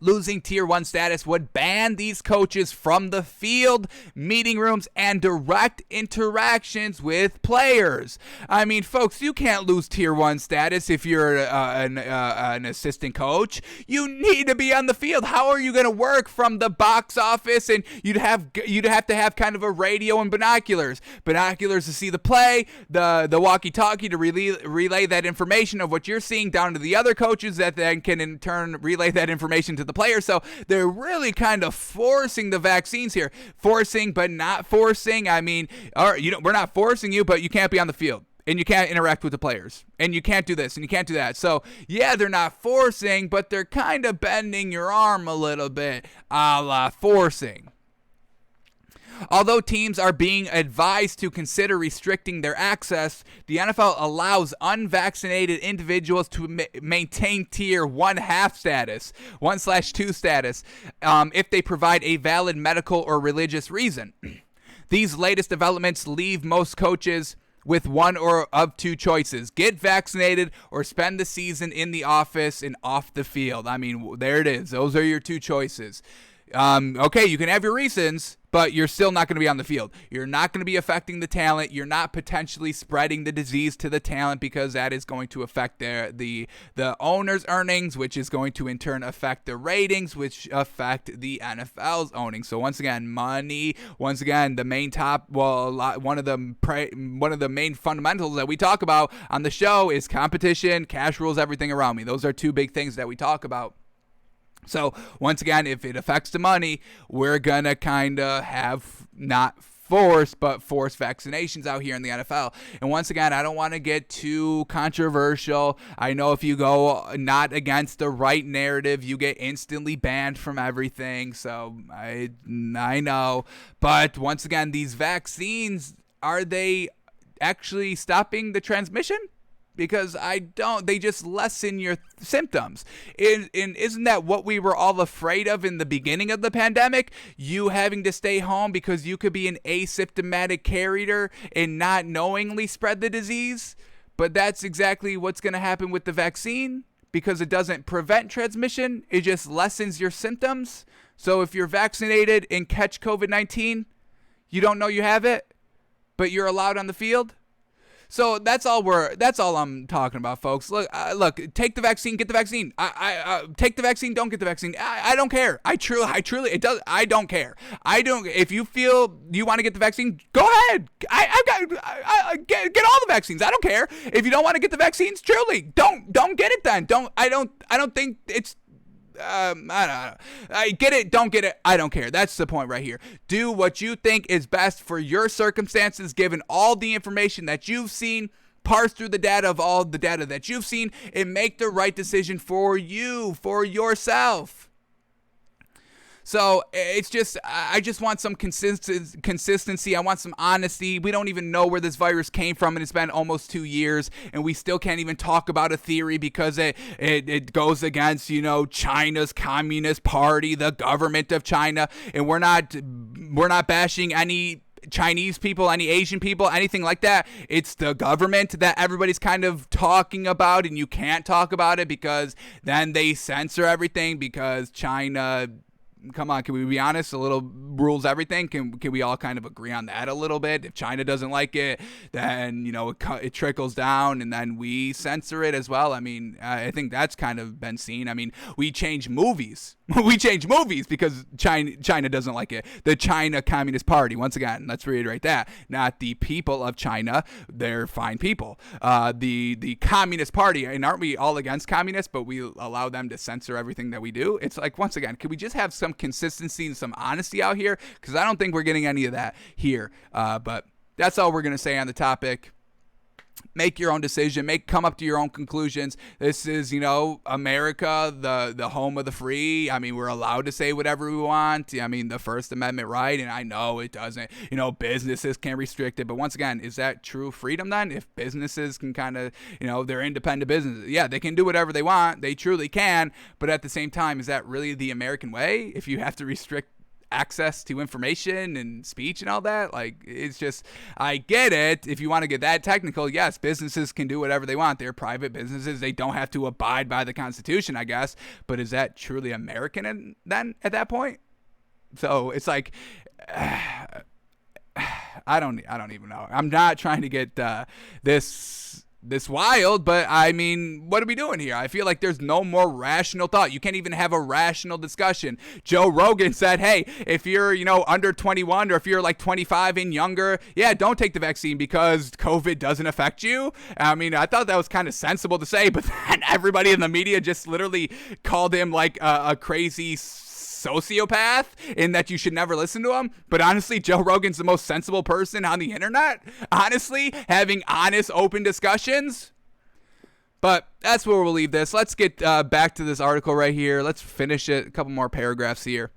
Losing Tier 1 status would ban these coaches from the field, meeting rooms, and direct interactions with players. I mean, folks, you can't lose Tier 1 status if you're an assistant coach. You need to be on the field. How are you going to work from the box office? And you'd have to have kind of a radio and binoculars to see the play, the walkie-talkie to relay that information of what you're seeing down to the other coaches that then can in turn relay that information to the players. So they're really kind of forcing the vaccines here. Forcing but not forcing. I mean, we're not forcing you, but you can't be on the field. and you can't interact with the players, and you can't do this, and you can't do that. So, yeah, they're not forcing, but they're kind of bending your arm a little bit, a la forcing. Although teams are being advised to consider restricting their access, the NFL allows unvaccinated individuals to maintain tier 1/2 status, 1/2 status, if they provide a valid medical or religious reason. These latest developments leave most coaches with one or of two choices: get vaccinated or spend the season in the office and off the field. I mean, there it is. Those are your two choices. Okay, you can have your reasons, but you're still not going to be on the field. You're not going to be affecting the talent. You're not potentially spreading the disease to the talent, because that is going to affect the owner's earnings, which is going to in turn affect the ratings, which affect the NFL's earnings. So once again, money. Once again, the main one of the main fundamentals that we talk about on the show is competition. Cash rules everything around me. Those are two big things that we talk about. So, once again, if it affects the money, we're going to kind of have not forced vaccinations out here in the NFL. And once again, I don't want to get too controversial. I know if you go not against the right narrative, you get instantly banned from everything. So, I know. But once again, these vaccines, are they actually stopping the transmission? Because they just lessen your symptoms. And isn't that what we were all afraid of in the beginning of the pandemic? You having to stay home because you could be an asymptomatic carrier and not knowingly spread the disease? But that's exactly what's going to happen with the vaccine, because it doesn't prevent transmission. It just lessens your symptoms. So if you're vaccinated and catch COVID-19, you don't know you have it, but you're allowed on the field. So that's all I'm talking about, folks. Look, take the vaccine, get the vaccine. Take the vaccine, don't get the vaccine. I don't care. I truly, I don't care. If you feel you want to get the vaccine, go ahead. I get all the vaccines. I don't care. If you don't want to get the vaccines, truly, don't get it then. I don't think it's, I don't know. I get it, don't get it, I don't care. That's the point right here. Do what you think is best for your circumstances, given all the information that you've seen. Parse through the data of all the data that you've seen and make the right decision for you, for yourself. So it's just, I just want some consistency. I want some honesty. We don't even know where this virus came from, and it's been almost 2 years, and we still can't even talk about a theory because it goes against, China's Communist Party, the government of China, and we're not bashing any Chinese people, any Asian people, anything like that. It's the government that everybody's kind of talking about, and you can't talk about it because then they censor everything, because China... Come on, can we be honest? A little rules everything. Can we all kind of agree on that a little bit? If China doesn't like it, then it trickles down, and then we censor it as well. I mean, I think that's kind of been seen. I mean, we change movies. We change movies because China doesn't like it. The China Communist Party. Once again, let's reiterate that. Not the people of China. They're fine people. The Communist Party. And aren't we all against communists? But we allow them to censor everything that we do. It's like, once again, can we just have some consistency and some honesty out here? Because I don't think we're getting any of that here. But that's all we're going to say on the topic. Make your own decision. Come up to your own conclusions. This is, America, the home of the free. I mean, we're allowed to say whatever we want. I mean, the First Amendment right, and I know it doesn't, businesses can restrict it. But once again, is that true freedom then? If businesses can kind of, they're independent businesses. Yeah, they can do whatever they want. They truly can. But at the same time, is that really the American way? If you have to restrict access to information and speech and all that, it's just, I get it. If you want to get that technical, yes, businesses can do whatever they want. They're private businesses. They don't have to abide by the Constitution, I guess. But is that truly American then at that point? So it's like, I don't even know. I'm not trying to get this wild, but I mean, what are we doing here? I feel like there's no more rational thought. You can't even have a rational discussion. Joe Rogan said, hey, if you're, under 21 or if you're like 25 and younger, yeah, don't take the vaccine because COVID doesn't affect you. I mean, I thought that was kind of sensible to say, but then everybody in the media just literally called him like a crazy sociopath and that you should never listen to him. But honestly, Joe Rogan's the most sensible person on the internet. Honestly, having honest, open discussions. But that's where we'll leave this. Let's get back to this article right here. Let's finish it. A couple more paragraphs here.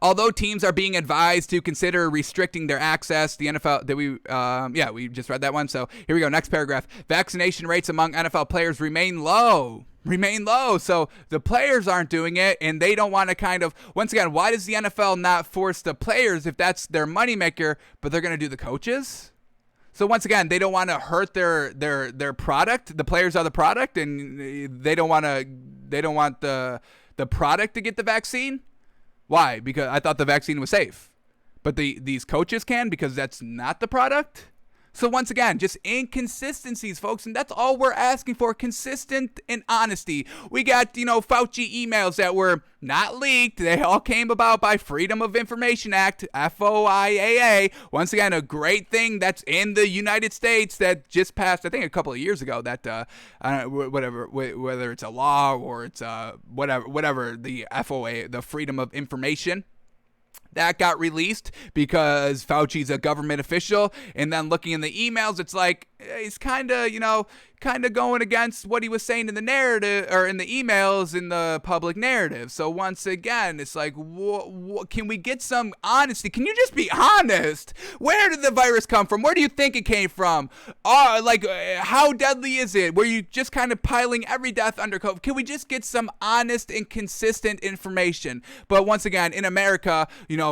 Although teams are being advised to consider restricting their access, the NFL, we just read that one. So here we go. Next paragraph. Vaccination rates among NFL players remain low. So the players aren't doing it, and they don't want to kind of, once again, why does the NFL not force the players if that's their moneymaker, but they're going to do the coaches? So once again, they don't want to hurt their product. The players are the product, and they don't want the product to get the vaccine. Why? Because I thought the vaccine was safe. But these coaches can because that's not the product? So once again, just inconsistencies, folks, and that's all we're asking for, consistent and honesty. We got, Fauci emails that were not leaked. They all came about by Freedom of Information Act, FOIA. Once again, a great thing that's in the United States that just passed, I think, a couple of years ago, that, whether it's a law or it's whatever, the FOIA, the Freedom of Information. That got released because Fauci's a government official, and then looking in the emails, it's like he's kind of going against what he was saying in the narrative or in the emails in the public narrative. So once again, it's like, can we get some honesty? Can you just be honest? Where did the virus come from? Where do you think it came from? How deadly is it? Were you just kind of piling every death under COVID? Can we just get some honest and consistent information? But once again, in America,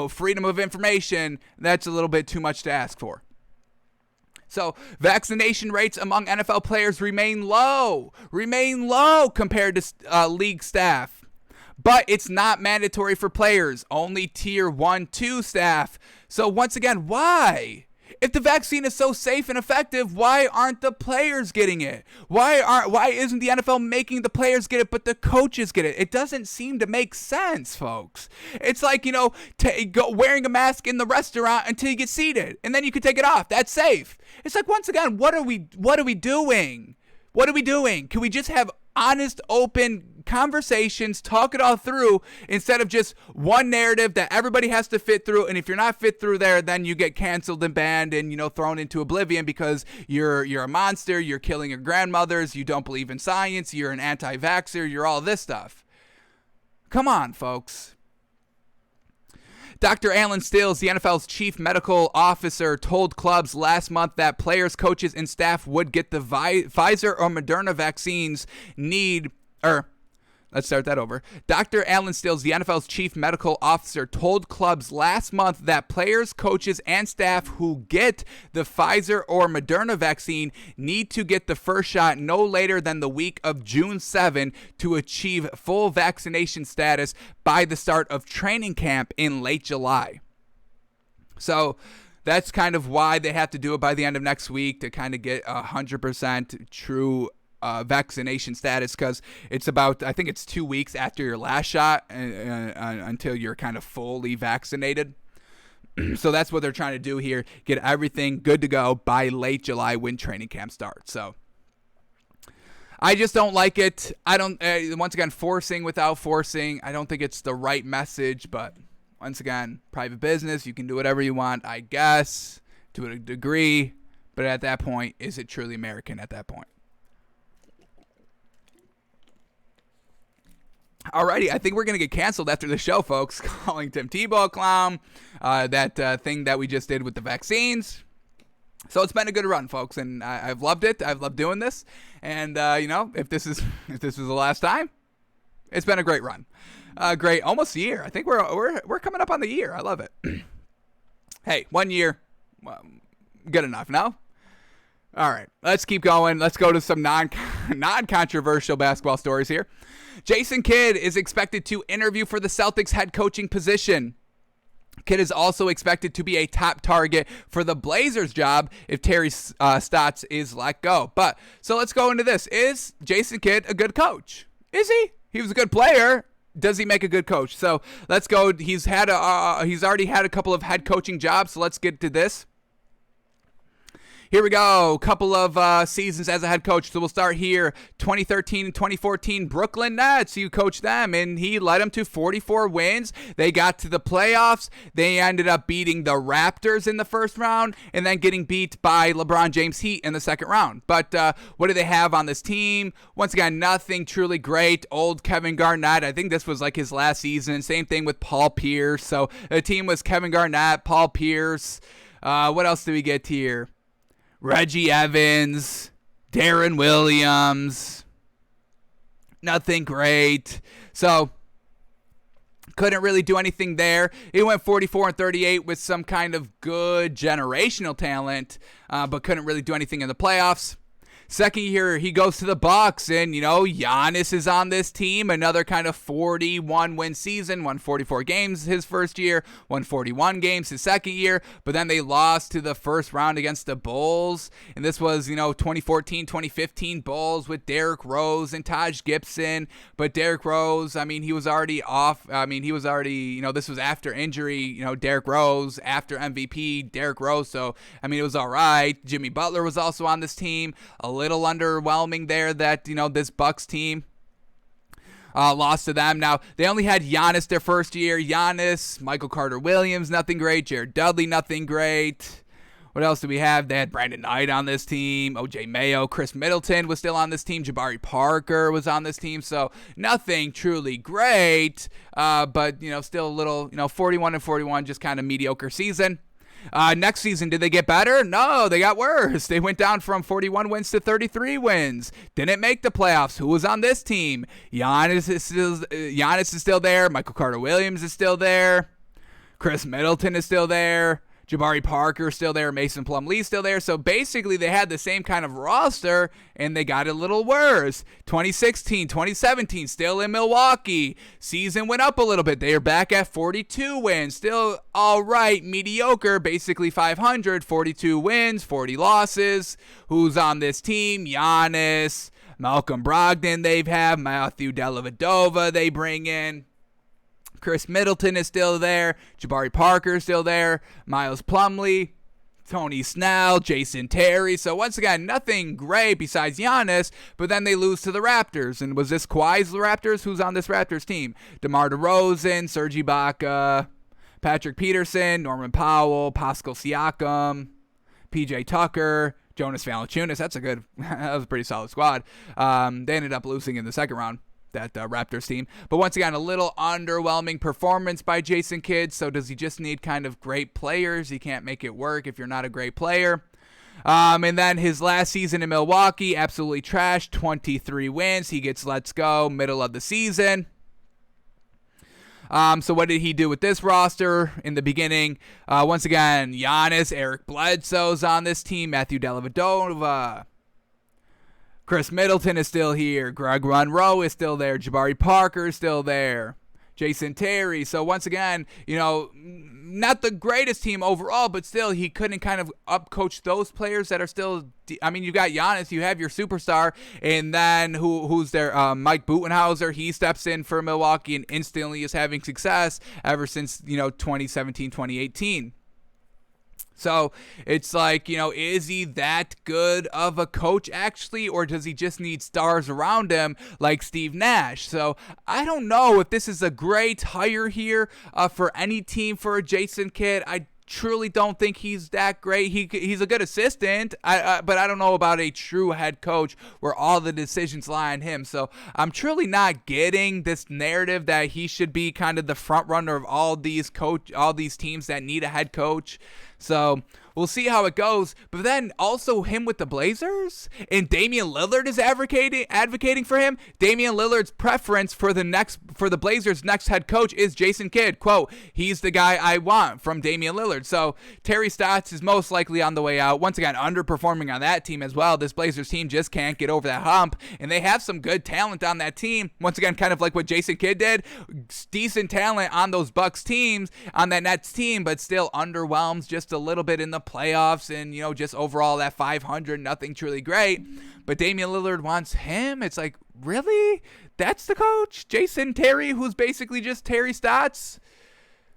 freedom of information, that's a little bit too much to ask for. So vaccination rates among NFL players remain low compared to league staff. But it's not mandatory for players, only tier 1, 2 staff. So once again, why? If the vaccine is so safe and effective, why aren't the players getting it? Why isn't the NFL making the players get it, but the coaches get it? It doesn't seem to make sense, folks. It's like, wearing a mask in the restaurant until you get seated, and then you can take it off. That's safe. It's like, once again, what are we doing? What are we doing? Can we just have honest, open conversations, talk it all through, instead of just one narrative that everybody has to fit through? And if you're not fit through there, then you get canceled and banned and, thrown into oblivion because you're a monster, you're killing your grandmothers, you don't believe in science, you're an anti-vaxxer, you're all this stuff. Come on, folks. Dr. Alan Stills, the NFL's chief medical officer, told clubs last month that players, coaches, and staff would get the Pfizer or Moderna vaccines Let's start that over. Dr. Alan Stills, the NFL's chief medical officer, told clubs last month that players, coaches, and staff who get the Pfizer or Moderna vaccine need to get the first shot no later than the week of June 7 to achieve full vaccination status by the start of training camp in late July. So that's kind of why they have to do it by the end of next week to kind of get 100% true vaccination status, because it's about, I think it's 2 weeks after your last shot until you're kind of fully vaccinated. So that's what they're trying to do here, get everything good to go by late July when training camp starts. So I just don't like it. I don't, once again, forcing without forcing, I don't think it's the right message, but once again, private business, you can do whatever you want, I guess, to a degree, but at that point, is it truly American at that point? Alrighty, I think we're going to get canceled after the show, folks. Calling Tim Tebow a clown, that thing that we just did with the vaccines. So it's been a good run, folks, and I've loved it. I've loved doing this. And, if this is the last time, it's been a great run. Great, almost a year. I think we're coming up on the year. I love it. Hey, 1 year, well, good enough, no? All right, let's keep going. Let's go to some non-controversial basketball stories here. Jason Kidd is expected to interview for the Celtics head coaching position. Kidd is also expected to be a top target for the Blazers job if Terry Stotts is let go. So let's go into this. Is Jason Kidd a good coach? Is he? He was a good player. Does he make a good coach? So let's go. He's already had a couple of head coaching jobs. So let's get to this. Here we go. Couple of seasons as a head coach. So we'll start here. 2013 and 2014 Brooklyn Nets. You coached them, and he led them to 44 wins. They got to the playoffs. They ended up beating the Raptors in the first round and then getting beat by LeBron James Heat in the second round. But what do they have on this team? Once again, nothing truly great. Old Kevin Garnett. I think this was like his last season. Same thing with Paul Pierce. So the team was Kevin Garnett, Paul Pierce. What else do we get here? Reggie Evans, Darren Williams, nothing great. So couldn't really do anything there. He went 44 and 38 with some kind of good generational talent, but couldn't really do anything in the playoffs. Second year, he goes to the Bucks, and, Giannis is on this team. Another kind of 41-win season, won 44 games his first year, won 41 games his second year, but then they lost to the first round against the Bulls, and this was, 2014-2015 Bulls with Derrick Rose and Taj Gibson, but Derrick Rose, he was already off. This was after injury, Derrick Rose, after MVP, Derrick Rose, so, it was all right. Jimmy Butler was also on this team. A little underwhelming there that, this Bucks team lost to them. Now, they only had Giannis their first year. Giannis, Michael Carter-Williams, nothing great. Jared Dudley, nothing great. What else do we have? They had Brandon Knight on this team. O.J. Mayo. Chris Middleton was still on this team. Jabari Parker was on this team. So, nothing truly great. But, still a little, 41 and 41, just kind of mediocre season. Next season, did they get better? No, they got worse. They went down from 41 wins to 33 wins. Didn't make the playoffs. Who was on this team? Giannis is still there. Michael Carter-Williams is still there. Chris Middleton is still there. Jabari Parker still there. Mason Plumlee still there. So basically they had the same kind of roster and they got a little worse. 2016, 2017 still in Milwaukee. Season went up a little bit. They are back at 42 wins. Still all right, mediocre, basically 500, 42 wins, 40 losses. Who's on this team? Giannis, Malcolm Brogdon they have, Matthew Dellavedova they bring in. Chris Middleton is still there. Jabari Parker is still there. Miles Plumlee, Tony Snell, Jason Terry. So once again, nothing great besides Giannis, but then they lose to the Raptors. And was this Kawhi's Raptors? Who's on this Raptors team? DeMar DeRozan, Serge Ibaka, Patrick Peterson, Norman Powell, Pascal Siakam, PJ Tucker, Jonas Valanciunas. That was a pretty solid squad. They ended up losing in the second round. That Raptors team. But once again, a little underwhelming performance by Jason Kidd. So does he just need kind of great players? He can't make it work if you're not a great player. And then his last season in Milwaukee, absolutely trashed, 23 wins. He gets let's go middle of the season. So what did he do with this roster in the beginning? Once again, Giannis, Eric Bledsoe's on this team, Matthew Dellavedova. Chris Middleton is still here. Greg Monroe is still there. Jabari Parker is still there. Jason Terry. So once again, not the greatest team overall, but still he couldn't kind of up-coach those players that are still, you got Giannis, you have your superstar, and then who's there? Mike Budenholzer, he steps in for Milwaukee and instantly is having success ever since, 2017, 2018. So it's like, is he that good of a coach actually, or does he just need stars around him like Steve Nash? So I don't know if this is a great hire here for any team for Jason Kidd. I truly don't think he's that great. He's a good assistant, but I don't know about a true head coach where all the decisions lie on him. So I'm truly not getting this narrative that he should be kind of the front runner of all these teams that need a head coach. So we'll see how it goes. But then also him with the Blazers, and Damian Lillard is advocating for him. Damian Lillard's preference for the Blazers' next head coach is Jason Kidd. Quote, he's the guy I want from Damian Lillard. So Terry Stotts is most likely on the way out. Once again, underperforming on that team as well. This Blazers team just can't get over that hump, and they have some good talent on that team. Once again, kind of like what Jason Kidd did. Decent talent on those Bucks teams, on that Nets team, but still underwhelms just a little bit in the playoffs, and just overall that 500, nothing truly great. But Damian Lillard wants him. It's like, really? That's the coach? Jason Terry, who's basically just Terry Stotts?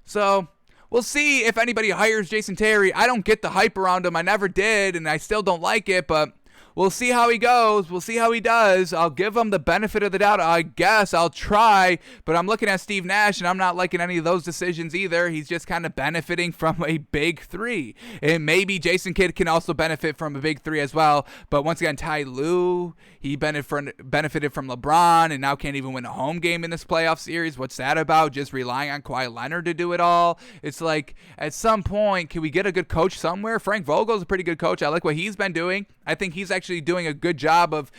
So we'll see if anybody hires Jason Terry. I don't get the hype around him. I never did, and I still don't like it, but we'll see how he goes. We'll see how he does. I'll give him the benefit of the doubt. I guess I'll try, but I'm looking at Steve Nash, and I'm not liking any of those decisions either. He's just kind of benefiting from a big three. And maybe Jason Kidd can also benefit from a big three as well. But once again, Ty Lue, he benefited from LeBron and now can't even win a home game in this playoff series. What's that about? Just relying on Kawhi Leonard to do it all? It's like, at some point, can we get a good coach somewhere? Frank Vogel's a pretty good coach. I like what he's been doing. I think he's actually doing a good job of,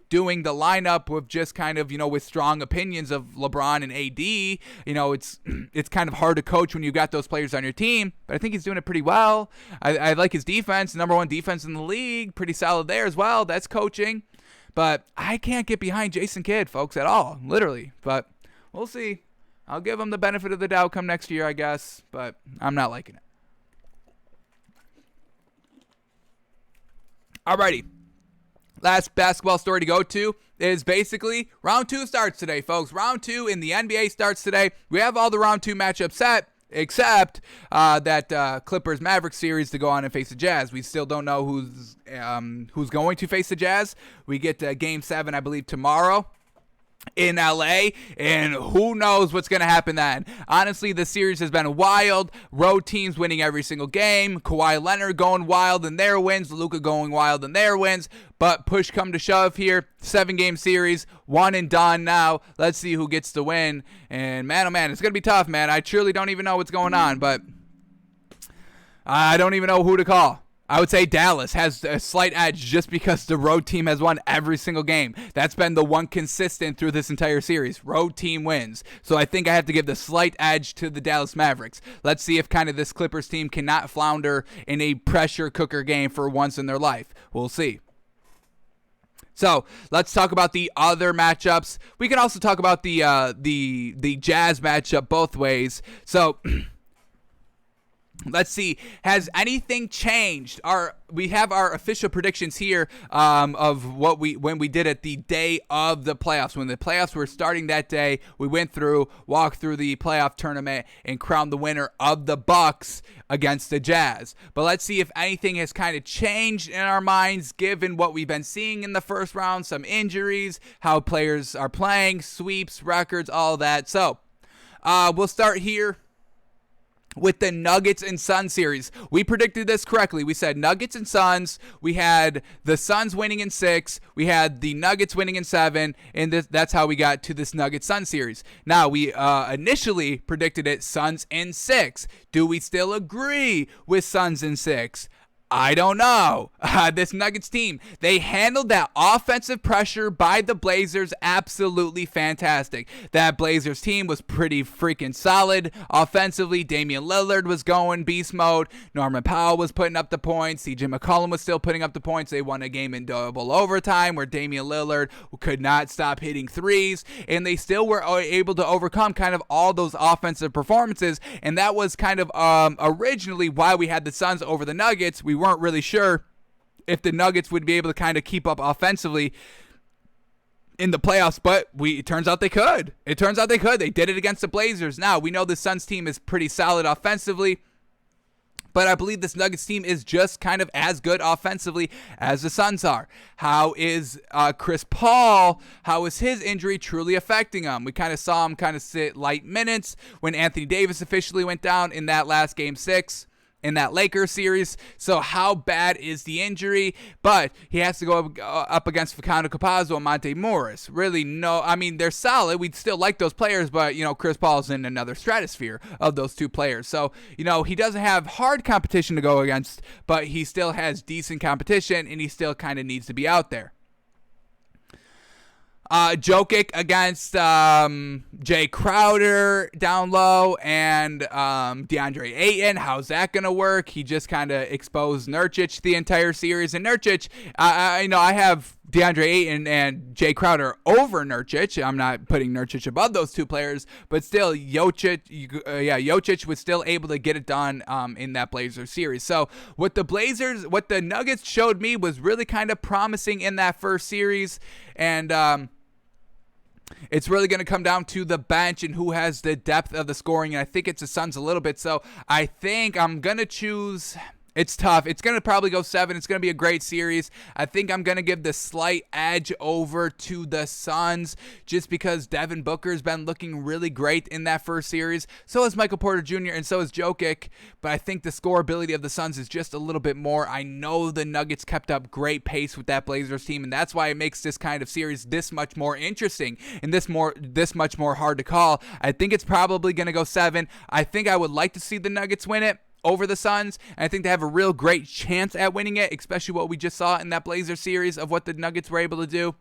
doing the lineup with just kind of, with strong opinions of LeBron and AD. It's kind of hard to coach when you got those players on your team, but I think he's doing it pretty well. I like his defense, number one defense in the league, pretty solid there as well. That's coaching. But I can't get behind Jason Kidd, folks, at all, literally. But we'll see. I'll give him the benefit of the doubt come next year, I guess, but I'm not liking it. Alrighty. Last basketball story to go to is basically round 2 starts today, folks. Round 2 in the NBA starts today. We have all the round 2 matchups set, except that Clippers-Mavericks series to go on and face the Jazz. We still don't know who's going to face the Jazz. We get Game 7, I believe, tomorrow in LA, and who knows what's going to happen then. Honestly, the series has been wild. Road teams winning every single game. Kawhi Leonard going wild in their wins. Luka going wild in their wins. But push come to shove here. 7-game series. One and done now. Let's see who gets the win. And man, oh man, it's going to be tough, man. I truly don't even know what's going on, but I don't even know who to call. I would say Dallas has a slight edge just because the road team has won every single game. That's been the one consistent through this entire series. Road team wins. So I think I have to give the slight edge to the Dallas Mavericks. Let's see if kind of this Clippers team cannot flounder in a pressure cooker game for once in their life. We'll see. So let's talk about the other matchups. We can also talk about the Jazz matchup both ways. So let's see. Has anything changed? We have our official predictions here of when we did it the day of the playoffs. When the playoffs were starting that day, we went through, walked through the playoff tournament, and crowned the winner of the Bucks against the Jazz. But let's see if anything has kind of changed in our minds given what we've been seeing in the first round, some injuries, how players are playing, sweeps, records, all that. So we'll start here with the Nuggets and Suns series. We predicted this correctly. We said Nuggets and Suns. We had the Suns winning in 6. We had the Nuggets winning in 7. And that's how we got to this Nuggets-Suns series. Now, we initially predicted it Suns in 6. Do we still agree with Suns in 6? I don't know. This Nuggets team, they handled that offensive pressure by the Blazers absolutely fantastic. That Blazers team was pretty freaking solid offensively. Damian Lillard was going beast mode. Norman Powell was putting up the points. CJ McCollum was still putting up the points. They won a game in double overtime where Damian Lillard could not stop hitting threes, and they still were able to overcome kind of all those offensive performances, and that was kind of originally why we had the Suns over the Nuggets. We weren't really sure if the Nuggets would be able to kind of keep up offensively in the playoffs, but it turns out they could. They did it against the Blazers. Now, we know the Suns team is pretty solid offensively, but I believe this Nuggets team is just kind of as good offensively as the Suns are. How is Chris Paul? How is his injury truly affecting him? We kind of saw him kind of sit light minutes when Anthony Davis officially went down in that last Game 6. In that Lakers series. So how bad is the injury? But he has to go up against Facundo Campazzo and Monte Morris. Really, no, I mean, they're solid. We'd still like those players, but, Chris Paul's in another stratosphere of those two players. So, he doesn't have hard competition to go against, but he still has decent competition, and he still kind of needs to be out there. Jokic against Jay Crowder down low and DeAndre Ayton. How's that going to work? He just kind of exposed Nurkic the entire series. And Nurkic, I have DeAndre Ayton and Jay Crowder over Nurkic. I'm not putting Nurkic above those two players, but still, Jokic was still able to get it done in that Blazers series. So what the Nuggets showed me was really kind of promising in that first series. And It's really going to come down to the bench and who has the depth of the scoring, and I think it's the Suns a little bit. So I think I'm going to choose. It's tough. It's going to probably go 7. It's going to be a great series. I think I'm going to give the slight edge over to the Suns just because Devin Booker's been looking really great in that first series. So is Michael Porter Jr. and so is Jokic. But I think the scoreability of the Suns is just a little bit more. I know the Nuggets kept up great pace with that Blazers team, and that's why it makes this kind of series this much more interesting and this much more hard to call. I think it's probably going to go 7. I think I would like to see the Nuggets win it over the Suns, and I think they have a real great chance at winning it, especially what we just saw in that Blazers series of what the Nuggets were able to do.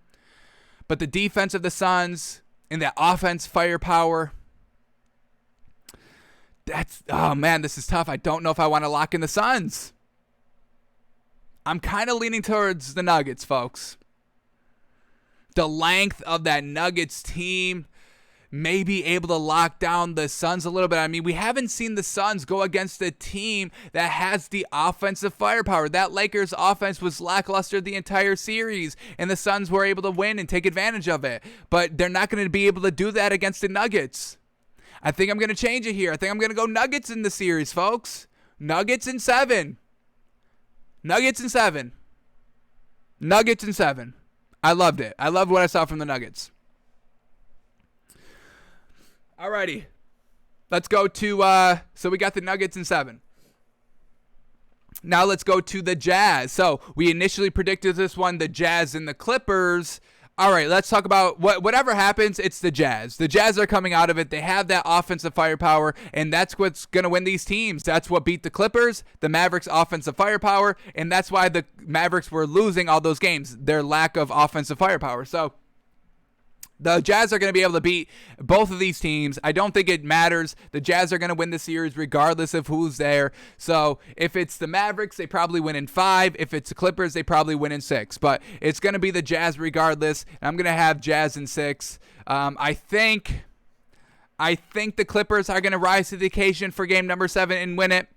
But the defense of the Suns and that offense firepower, oh man, this is tough. I don't know if I want to lock in the Suns. I'm kind of leaning towards the Nuggets, folks. The length of that Nuggets team may be able to lock down the Suns a little bit. I mean, we haven't seen the Suns go against a team that has the offensive firepower. That Lakers offense was lackluster the entire series, and the Suns were able to win and take advantage of it. But they're not going to be able to do that against the Nuggets. I think I'm going to change it here. I think I'm going to go Nuggets in the series, folks. Nuggets in 7. Nuggets in 7. Nuggets in 7. I loved it. I loved what I saw from the Nuggets. Alrighty, let's go to, so we got the Nuggets in 7. Now let's go to the Jazz. So we initially predicted this one, the Jazz and the Clippers. All right, let's talk about whatever happens, it's the Jazz. The Jazz are coming out of it. They have that offensive firepower, and that's what's going to win these teams. That's what beat the Clippers, the Mavericks' offensive firepower, and that's why the Mavericks were losing all those games, their lack of offensive firepower. So the Jazz are going to be able to beat both of these teams. I don't think it matters. The Jazz are going to win the series regardless of who's there. So if it's the Mavericks, they probably win in 5. If it's the Clippers, they probably win in 6. But it's going to be the Jazz regardless. I'm going to have Jazz in 6. I think the Clippers are going to rise to the occasion for game number 7 and win it.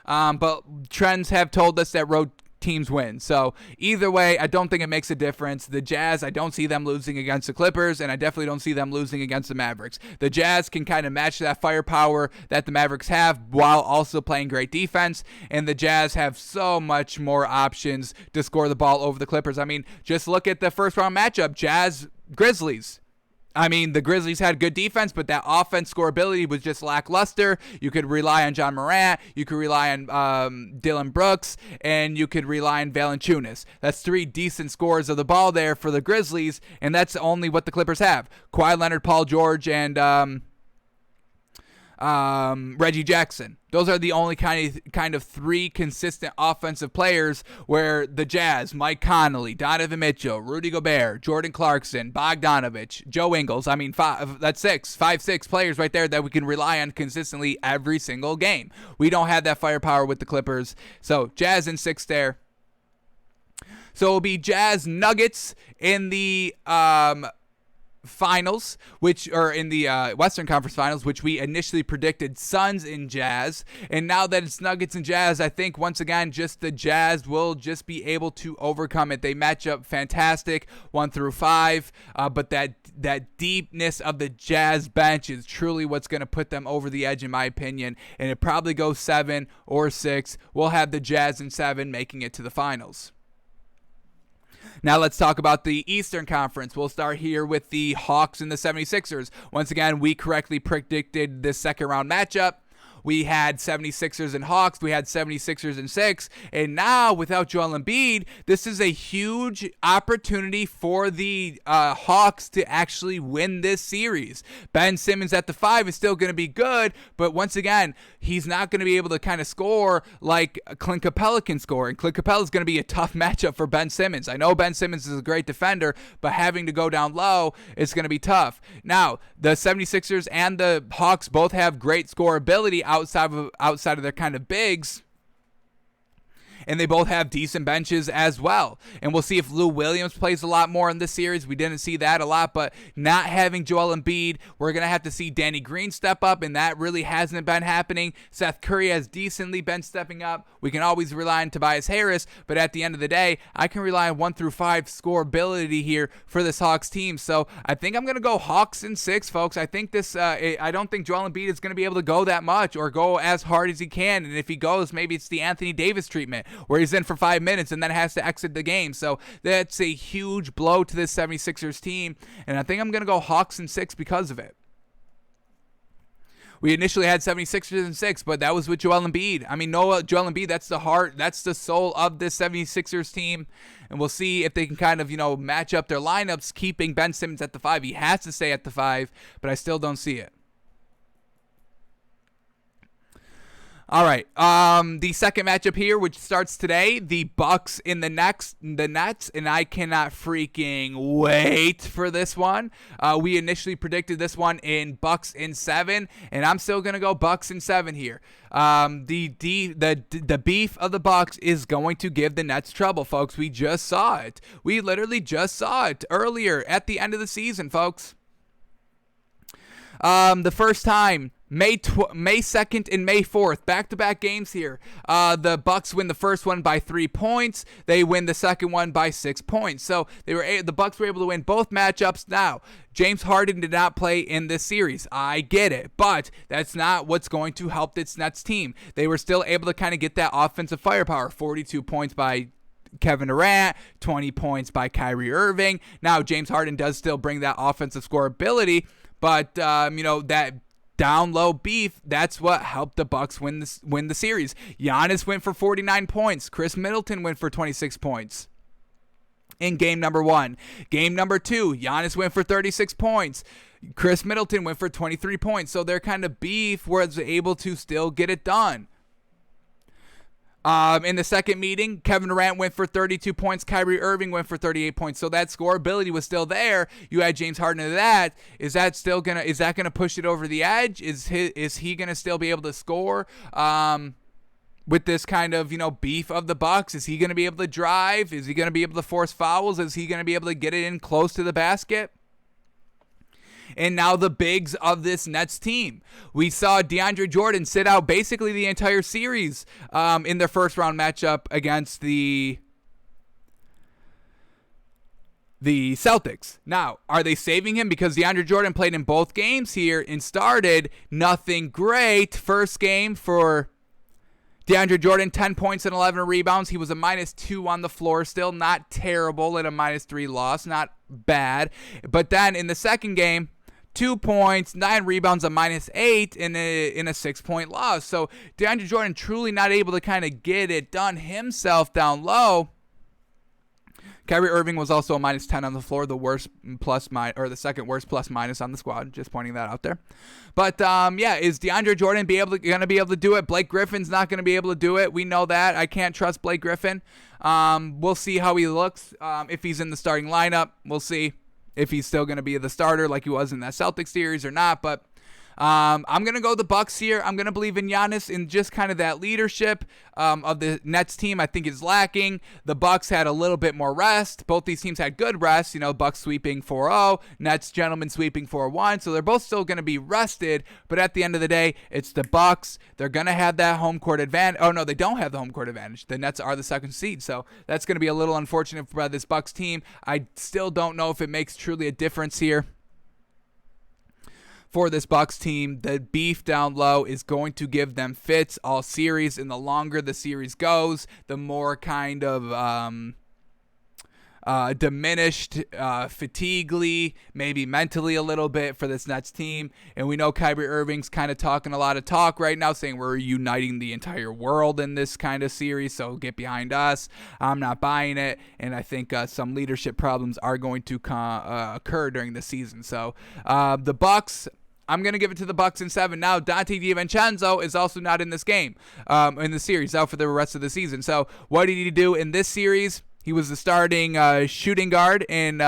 But trends have told us that road teams win. So either way, I don't think it makes a difference. The Jazz, I don't see them losing against the Clippers, and I definitely don't see them losing against the Mavericks. The Jazz can kind of match that firepower that the Mavericks have while also playing great defense, and the Jazz have so much more options to score the ball over the Clippers. I mean, just look at the first round matchup, Jazz-Grizzlies. I mean, the Grizzlies had good defense, but that offense scoreability was just lackluster. You could rely on John Morant, you could rely on Dillon Brooks, and you could rely on Valanciunas. That's 3 decent scores of the ball there for the Grizzlies, and that's only what the Clippers have. Kawhi Leonard, Paul George, and Reggie Jackson. Those are the only kind of 3 consistent offensive players where the Jazz, Mike Conley, Donovan Mitchell, Rudy Gobert, Jordan Clarkson, Bogdanovich, Joe Ingles. I mean, that's 6 players right there that we can rely on consistently every single game. We don't have that firepower with the Clippers. So Jazz in 6 there. So it'll be Jazz Nuggets in the finals, which are in the Western Conference Finals, which we initially predicted Suns and Jazz, and now that it's Nuggets and Jazz, I think once again just the Jazz will just be able to overcome it. They match up fantastic 1 through 5, but that deepness of the Jazz bench is truly what's going to put them over the edge in my opinion, and it probably goes 7 or 6. We'll have the Jazz in 7 making it to the finals. Now let's talk about the Eastern Conference. We'll start here with the Hawks and the 76ers. Once again, we correctly predicted this second round matchup. We had 76ers and Hawks. We had 76ers and 6. And now, without Joel Embiid, this is a huge opportunity for the Hawks to actually win this series. Ben Simmons at the 5 is still going to be good, but once again, he's not going to be able to kind of score like Clint Capella can score. And Clint Capella is going to be a tough matchup for Ben Simmons. I know Ben Simmons is a great defender, but having to go down low is going to be tough. Now, the 76ers and the Hawks both have great scoreability outside of their kind of bigs. And they both have decent benches as well. And we'll see if Lou Williams plays a lot more in this series. We didn't see that a lot, but not having Joel Embiid, we're going to have to see Danny Green step up, and that really hasn't been happening. Seth Curry has decently been stepping up. We can always rely on Tobias Harris, but at the end of the day, I can rely on 1 through 5 scoreability here for this Hawks team. So I think I'm going to go Hawks in 6, folks. I think this, I don't think Joel Embiid is going to be able to go that much or go as hard as he can. And if he goes, maybe it's the Anthony Davis treatment, where he's in for 5 minutes and then has to exit the game. So that's a huge blow to this 76ers team, and I think I'm going to go Hawks in 6 because of it. We initially had 76ers in 6, but that was with Joel Embiid. I mean, Joel Embiid, that's the heart, that's the soul of this 76ers team, and we'll see if they can kind of, match up their lineups, keeping Ben Simmons at the 5. He has to stay at the 5, but I still don't see it. All right, the second matchup here, which starts today, the Bucks in the Nets, and I cannot freaking wait for this one. We initially predicted this one in Bucks in 7, and I'm still gonna go Bucks in 7 here. The beef of the Bucks is going to give the Nets trouble, folks. We just saw it. We literally just saw it earlier at the end of the season, folks. The first time, May 2nd and May 4th, back-to-back games here. The Bucks win the first one by 3 points. They win the second one by 6 points. So the Bucks were able to win both matchups. Now, James Harden did not play in this series. I get it, but that's not what's going to help this Nets team. They were still able to kind of get that offensive firepower. 42 points by Kevin Durant, 20 points by Kyrie Irving. Now, James Harden does still bring that offensive scoreability, but that down low beef, that's what helped the Bucks win the series. Giannis went for 49 points. Chris Middleton went for 26 points in game number 1. Game number 2, Giannis went for 36 points. Chris Middleton went for 23 points. So their kind of beef was able to still get it done. In the second meeting, Kevin Durant went for 32 points. Kyrie Irving went for 38 points. So that scoreability was still there. You add James Harden to that. Is that gonna push it over the edge? Is he gonna still be able to score? With this kind of beef of the Bucks, is he gonna be able to drive? Is he gonna be able to force fouls? Is he gonna be able to get it in close to the basket? And now the bigs of this Nets team. We saw DeAndre Jordan sit out basically the entire series in their first round matchup against the Celtics. Now, are they saving him? Because DeAndre Jordan played in both games here and started nothing great. First game for DeAndre Jordan, 10 points and 11 rebounds. He was a -2 on the floor. Still not terrible at a -3 loss. Not bad. But then in the second game, 2 points, 9 rebounds, a -8 in a 6-point loss. So DeAndre Jordan truly not able to kind of get it done himself down low. Kyrie Irving was also a -10 on the floor, the second worst plus-minus on the squad. Just pointing that out there. But is DeAndre Jordan gonna be able to do it? Blake Griffin's not gonna be able to do it. We know that. I can't trust Blake Griffin. We'll see how he looks. If he's in the starting lineup, we'll see if he's still gonna be the starter like he was in that Celtics series or not. But I'm going to go the Bucks here. I'm going to believe in Giannis and just kind of that leadership of the Nets team I think is lacking. The Bucks had a little bit more rest. Both these teams had good rest. Bucks sweeping 4-0, Nets gentlemen sweeping 4-1. So they're both still going to be rested. But at the end of the day, it's the Bucks. They're going to have that home court advantage. Oh, no, they don't have the home court advantage. The Nets are the second seed. So that's going to be a little unfortunate for this Bucks team. I still don't know if it makes truly a difference here. For this Bucks team, the beef down low is going to give them fits all series, and the longer the series goes, the more kind of diminished, fatiguely, maybe mentally a little bit for this Nets team. And we know Kyrie Irving's kind of talking a lot of talk right now, saying we're uniting the entire world in this kind of series, so get behind us. I'm not buying it, and I think some leadership problems are going to occur during the season. So the Bucks, I'm going to give it to the Bucks in 7. Now, Dante DiVincenzo is also not in this game, in the series, out for the rest of the season. So what did he do in this series? He was the starting shooting guard in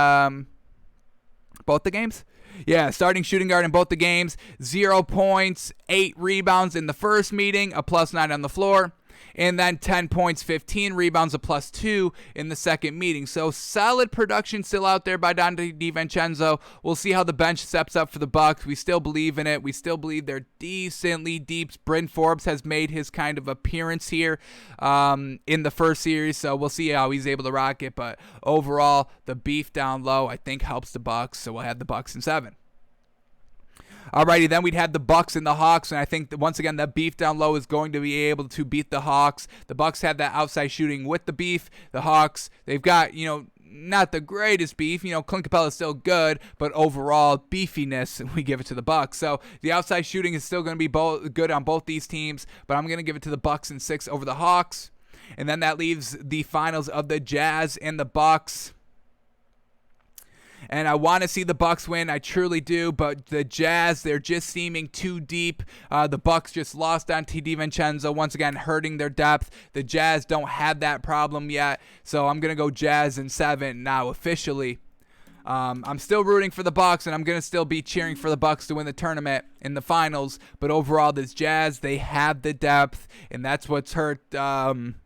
both the games. Yeah, starting shooting guard in both the games. 0 points, 8 rebounds in the first meeting, a +9 on the floor. And then 10 points, 15 rebounds, a +2 in the second meeting. So solid production still out there by Dante DiVincenzo. We'll see how the bench steps up for the Bucks. We still believe in it. We still believe they're decently deep. Bryn Forbes has made his kind of appearance here in the first series, so we'll see how he's able to rock it. But overall, the beef down low, I think, helps the Bucks, so we'll have the Bucks in 7. Alrighty, then we'd have the Bucks and the Hawks, and I think that once again that beef down low is going to be able to beat the Hawks. The Bucks have that outside shooting with the beef. The Hawks, they've got, not the greatest beef. Clint Capella is still good, but overall beefiness, we give it to the Bucks. So the outside shooting is still going to be good on both these teams, but I'm going to give it to the Bucks in 6 over the Hawks. And then that leaves the finals of the Jazz and the Bucks. And I want to see the Bucks win. I truly do. But the Jazz, they're just seeming too deep. The Bucks just lost on DiVincenzo, once again hurting their depth. The Jazz don't have that problem yet. So I'm going to go Jazz in 7 now officially. I'm still rooting for the Bucks, and I'm going to still be cheering for the Bucks to win the tournament in the finals. But overall, this Jazz, they have the depth, and that's what's hurt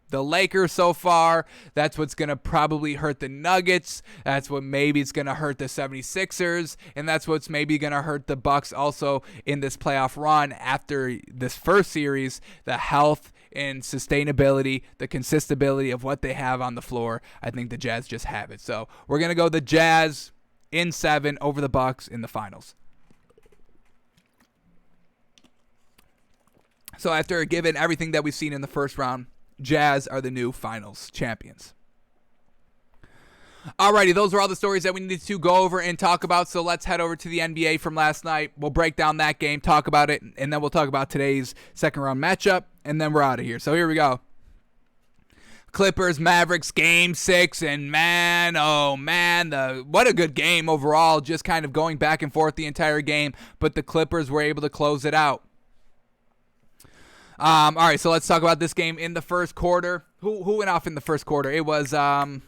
the Lakers so far. That's what's going to probably hurt the Nuggets. That's what maybe it's going to hurt the 76ers. And that's what's maybe going to hurt the Bucks also in this playoff run after this first series, the health and sustainability, the consistency of what they have on the floor. I think the Jazz just have it. So we're going to go the Jazz in 7 over the Bucks in the finals. So after given everything that we've seen in the first round, Jazz are the new finals champions. Alrighty, those are all the stories that we needed to go over and talk about. So let's head over to the NBA from last night. We'll break down that game, talk about it, and then we'll talk about today's second round matchup, and then we're out of here. So here we go. Clippers, Mavericks, Game 6, and man, oh man, what a good game overall, just kind of going back and forth the entire game, but the Clippers were able to close it out. All right, so let's talk about this game in the first quarter. Who went off in the first quarter? It was I'm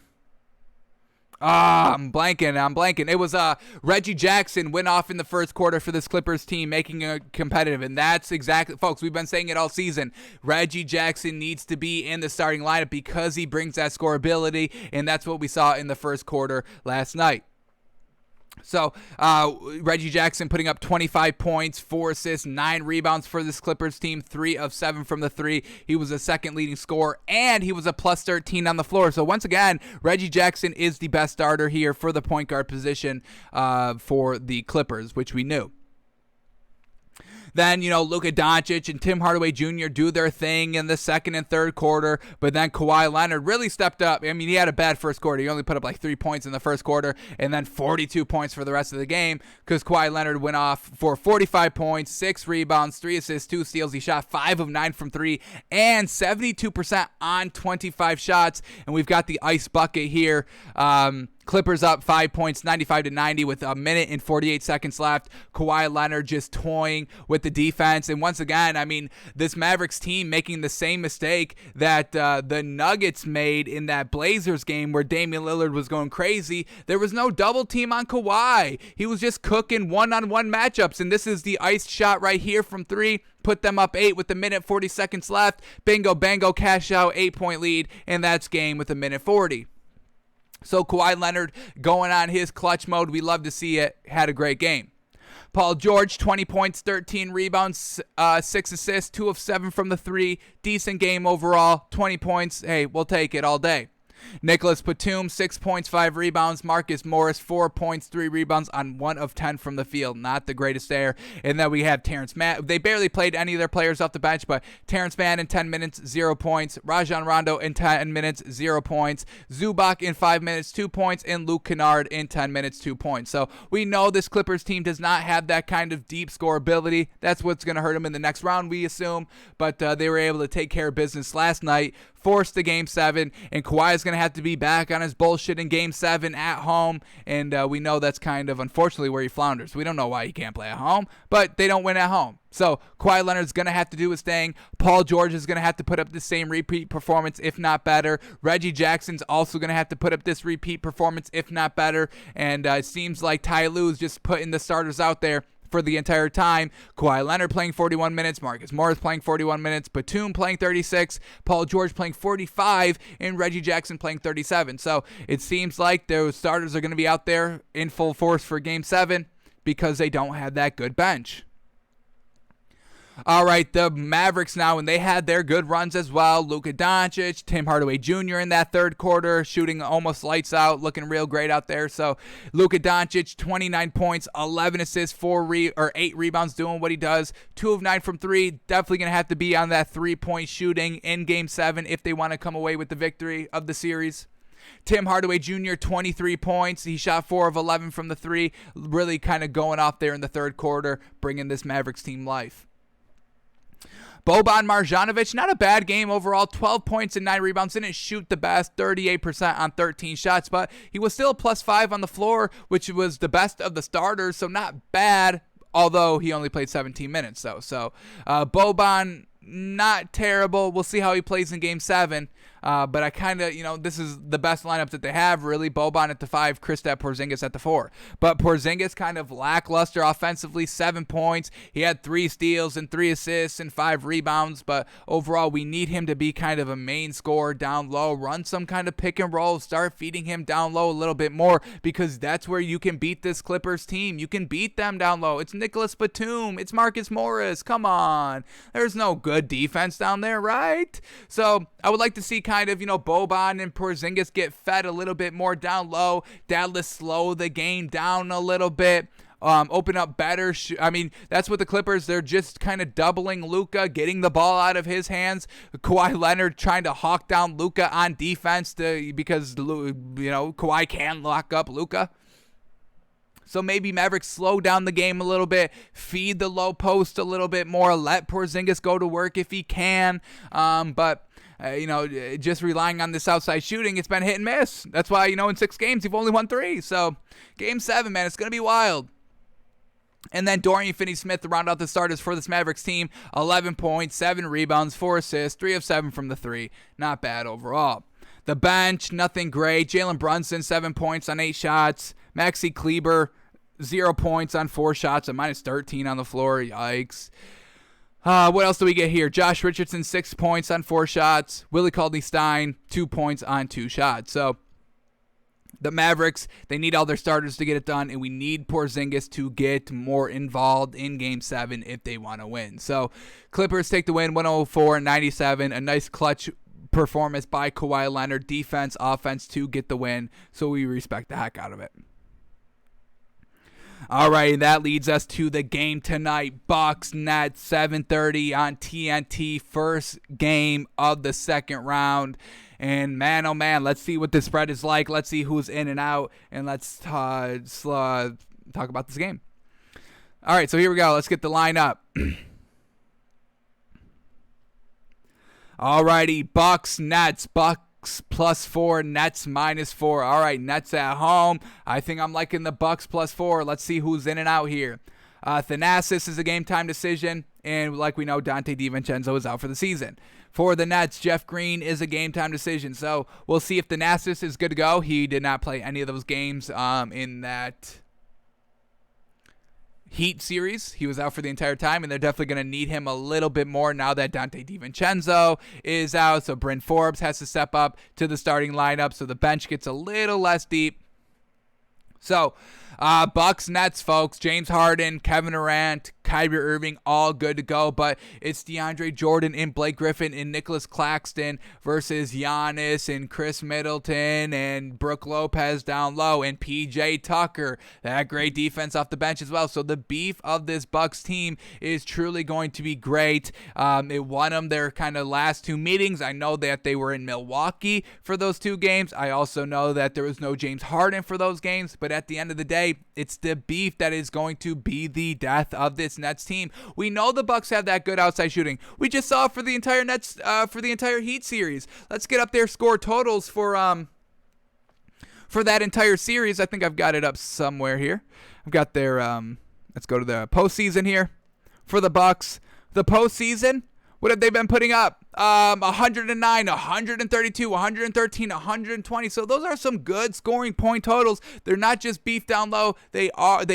blanking. It was Reggie Jackson went off in the first quarter for this Clippers team, making it competitive, and that's exactly, folks, we've been saying it all season. Reggie Jackson needs to be in the starting lineup because he brings that scoreability, and that's what we saw in the first quarter last night. So, Reggie Jackson putting up 25 points, 4 assists, 9 rebounds for this Clippers team, 3 of 7 from the 3. He was a second leading scorer, and he was a plus 13 on the floor. So, once again, Reggie Jackson is the best starter here for the point guard position for the Clippers, which we knew. Then, Luka Doncic and Tim Hardaway Jr. do their thing in the second and third quarter, but then Kawhi Leonard really stepped up. I mean, he had a bad first quarter. He only put up like 3 points in the first quarter, and then 42 points for the rest of the game because Kawhi Leonard went off for 45 points, 6 rebounds, 3 assists, 2 steals. He shot 5 of 9 from 3 and 72% on 25 shots, and we've got the ice bucket here. Clippers up 5 points, 95-90 with a minute and 48 seconds left. Kawhi Leonard just toying with the defense. And once again, I mean, this Mavericks team making the same mistake that the Nuggets made in that Blazers game where Damian Lillard was going crazy. There was no double team on Kawhi. He was just cooking one-on-one matchups. And this is the ice shot right here from 3. Put them up 8 with a minute 40 seconds left. Bingo, bango, cash out, 8-point lead. And that's game with a minute 40. So Kawhi Leonard going on his clutch mode. We love to see it. Had a great game. Paul George, 20 points, 13 rebounds, 6 assists, 2 of 7 from the 3. Decent game overall. 20 points. Hey, we'll take it all day. Nicholas Batum, 6 points, 5 rebounds. Marcus Morris, 4 points, 3 rebounds on 1 of 10 from the field. Not the greatest there. And then we have Terrence Mann. They barely played any of their players off the bench, but Terrence Mann in 10 minutes, 0 points. Rajon Rondo in 10 minutes, 0 points. Zubac in 5 minutes, 2 points. And Luke Kennard in 10 minutes, 2 points. So we know this Clippers team does not have that kind of deep scoreability. That's what's going to hurt them in the next round, we assume. But they were able to take care of business last night. Forced the Game 7, and Kawhi is going to have to be back on his bullshit in Game 7 at home, and we know that's kind of, unfortunately, where he flounders. We don't know why he can't play at home, but they don't win at home. So Kawhi Leonard's going to have to do his thing. Paul George is going to have to put up the same repeat performance, if not better. Reggie Jackson's also going to have to put up this repeat performance, if not better, and it seems like Ty Lue is just putting the starters out there for the entire time. Kawhi Leonard playing 41 minutes, Marcus Morris playing 41 minutes, Batum playing 36, Paul George playing 45, and Reggie Jackson playing 37. So it seems like those starters are going to be out there in full force for Game 7 because they don't have that good bench. All right, the Mavericks now, and they had their good runs as well. Luka Doncic, Tim Hardaway Jr. in that third quarter, shooting almost lights out, looking real great out there. So Luka Doncic, 29 points, 11 assists, 8 rebounds, doing what he does. 2 of 9 from 3. Definitely going to have to be on that 3-point shooting in Game 7 if they want to come away with the victory of the series. Tim Hardaway Jr., 23 points. He shot 4 of 11 from the 3, really kind of going off there in the third quarter, bringing this Mavericks team life. Boban Marjanovic, not a bad game overall, 12 points and 9 rebounds. Didn't shoot the best, 38% on 13 shots, but he was still +5 on the floor, which was the best of the starters, so not bad, although he only played 17 minutes, though. So Boban, not terrible. We'll see how he plays in Game 7. But I kind of, this is the best lineup that they have, really. Boban at the 5, Kristaps Porzingis at the 4. But Porzingis kind of lackluster offensively, 7 points. He had 3 steals and 3 assists and 5 rebounds. But overall, we need him to be kind of a main scorer down low. Run some kind of pick and roll. Start feeding him down low a little bit more, because that's where you can beat this Clippers team. You can beat them down low. It's Nicholas Batum. It's Marcus Morris. Come on. There's no good defense down there, right? So I would like to see kind of, Boban and Porzingis get fed a little bit more down low. Dallas slow the game down a little bit. Open up better. That's what the Clippers, they're just kind of doubling Luka, getting the ball out of his hands. Kawhi Leonard trying to hawk down Luka on defense because, Kawhi can lock up Luka. So maybe Mavericks slow down the game a little bit, feed the low post a little bit more, let Porzingis go to work if he can. But just relying on this outside shooting, it's been hit and miss. That's why, in 6 games, you've only won 3. So Game 7, man, it's going to be wild. And then Dorian Finney-Smith to round out the starters for this Mavericks team. 11 points, 7 rebounds, 4 assists, 3 of 7 from the 3. Not bad overall. The bench, nothing great. Jalen Brunson, 7 points on 8 shots. Maxi Kleber, 0 points on 4 shots, a -13 on the floor. Yikes. What else do we get here? Josh Richardson, 6 points on 4 shots. Willie Cauley-Stein, 2 points on 2 shots. So the Mavericks, they need all their starters to get it done, and we need Porzingis to get more involved in Game 7 if they want to win. So Clippers take the win, 104-97. A nice clutch performance by Kawhi Leonard. Defense, offense to get the win. So we respect the heck out of it. All right, that leads us to the game tonight. Bucks Nets, 7:30 on TNT. First game of the second round. And man, oh man, let's see what the spread is like. Let's see who's in and out. And let's talk about this game. All right, so here we go. Let's get the line up. All righty, Bucks, Nets. Bucks +4, Nets -4. All right, Nets at home. I think I'm liking the Bucks +4. Let's see who's in and out here. Thanasis is a game-time decision, and like we know, Dante DiVincenzo is out for the season. For the Nets, Jeff Green is a game-time decision, so we'll see if Thanasis is good to go. He did not play any of those games in that Heat series. He was out for the entire time, and they're definitely going to need him a little bit more now that Dante DiVincenzo is out. So Bryn Forbes has to step up to the starting lineup, so the bench gets a little less deep. So Bucks Nets, folks. James Harden, Kevin Durant, Kyrie Irving, all good to go, but it's DeAndre Jordan and Blake Griffin and Nicholas Claxton versus Giannis and Chris Middleton and Brook Lopez down low and PJ Tucker. That great defense off the bench as well. So the beef of this Bucks team is truly going to be great. It won them their kind of last 2 meetings. I know that they were in Milwaukee for those 2 games. I also know that there was no James Harden for those games, but at the end of the day, it's the beef that is going to be the death of this Nets team. We know the Bucks have that good outside shooting. We just saw it for the entire Nets, for the entire Heat series. Let's get up their score totals for that entire series. I think I've got it up somewhere here. I've got their let's go to the postseason here for the Bucks. The postseason, what have they been putting up? 109, 132, 113, 120. So those are some good scoring point totals. They're not just beef down low. They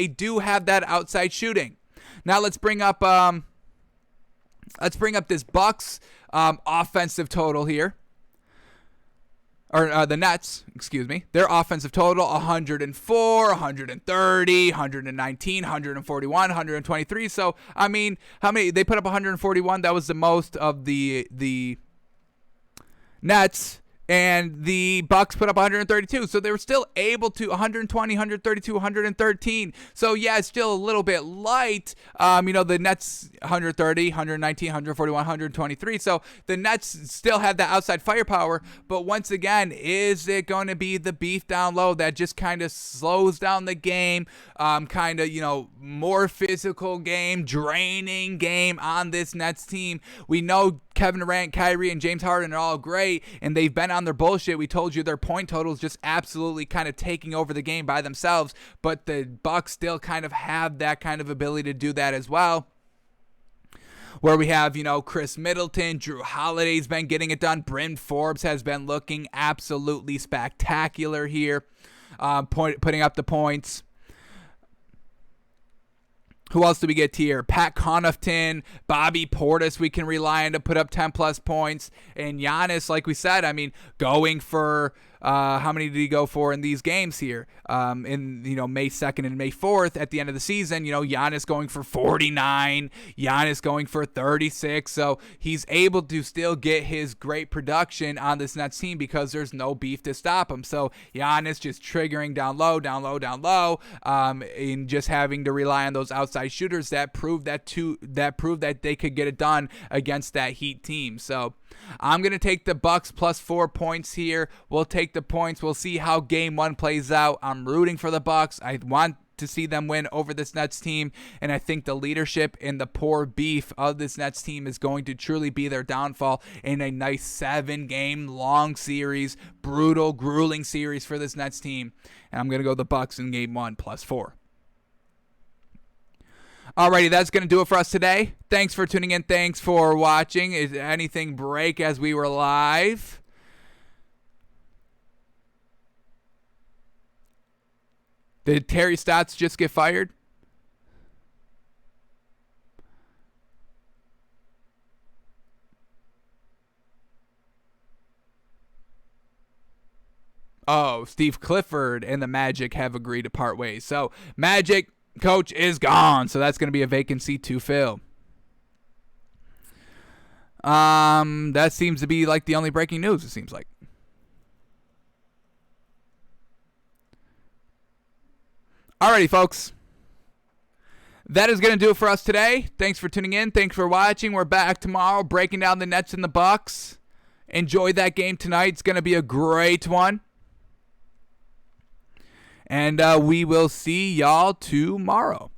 do have that outside shooting. Now let's bring up this Bucks offensive total here. Or the Nets, excuse me, their offensive total, 104, 130, 119, 141, 123. So, I mean, how many? They put up 141. That was the most of the Nets. And the Bucks put up 132. So they were still able to 120, 132, 113. So, yeah, it's still a little bit light. The Nets 130, 119, 141, 123. So the Nets still have that outside firepower. But once again, is it going to be the beef down low that just kind of slows down the game? More physical game, draining game on this Nets team. We know Kevin Durant, Kyrie, and James Harden are all great, and they've been on their bullshit. We told you their point total is just absolutely kind of taking over the game by themselves, but the Bucks still kind of have that kind of ability to do that as well. Where we have, Chris Middleton, Drew Holiday's been getting it done. Bryn Forbes has been looking absolutely spectacular here, putting up the points. Who else do we get here? Pat Connaughton, Bobby Portis we can rely on to put up 10-plus points. And Giannis, like we said, going for how many did he go for in these games here? In May 2nd and May 4th at the end of the season, Giannis going for 49, Giannis going for 36. So he's able to still get his great production on this Nets team because there's no beef to stop him. So Giannis just triggering down low, and just having to rely on those outside shooters that proved that they could get it done against that Heat team. So I'm going to take the Bucks plus 4 points here. We'll take the points. We'll see how game one plays out. I'm rooting for the Bucks. I want to see them win over this Nets team, and I think the leadership and the poor beef of this Nets team is going to truly be their downfall in a nice 7-game long series, brutal, grueling series for this Nets team. And I'm going to go the Bucks in game one plus 4. Alrighty, that's going to do it for us today. Thanks for tuning in. Thanks for watching. Is anything break as we were live? Did Terry Stotts just get fired? Oh, Steve Clifford and the Magic have agreed to part ways. So, Magic coach is gone, so that's going to be a vacancy to fill. That seems to be like the only breaking news, it seems like. Alrighty, folks. That is going to do it for us today. Thanks for tuning in. Thanks for watching. We're back tomorrow breaking down the Nets and the Bucks. Enjoy that game tonight. It's going to be a great one. And we will see y'all tomorrow.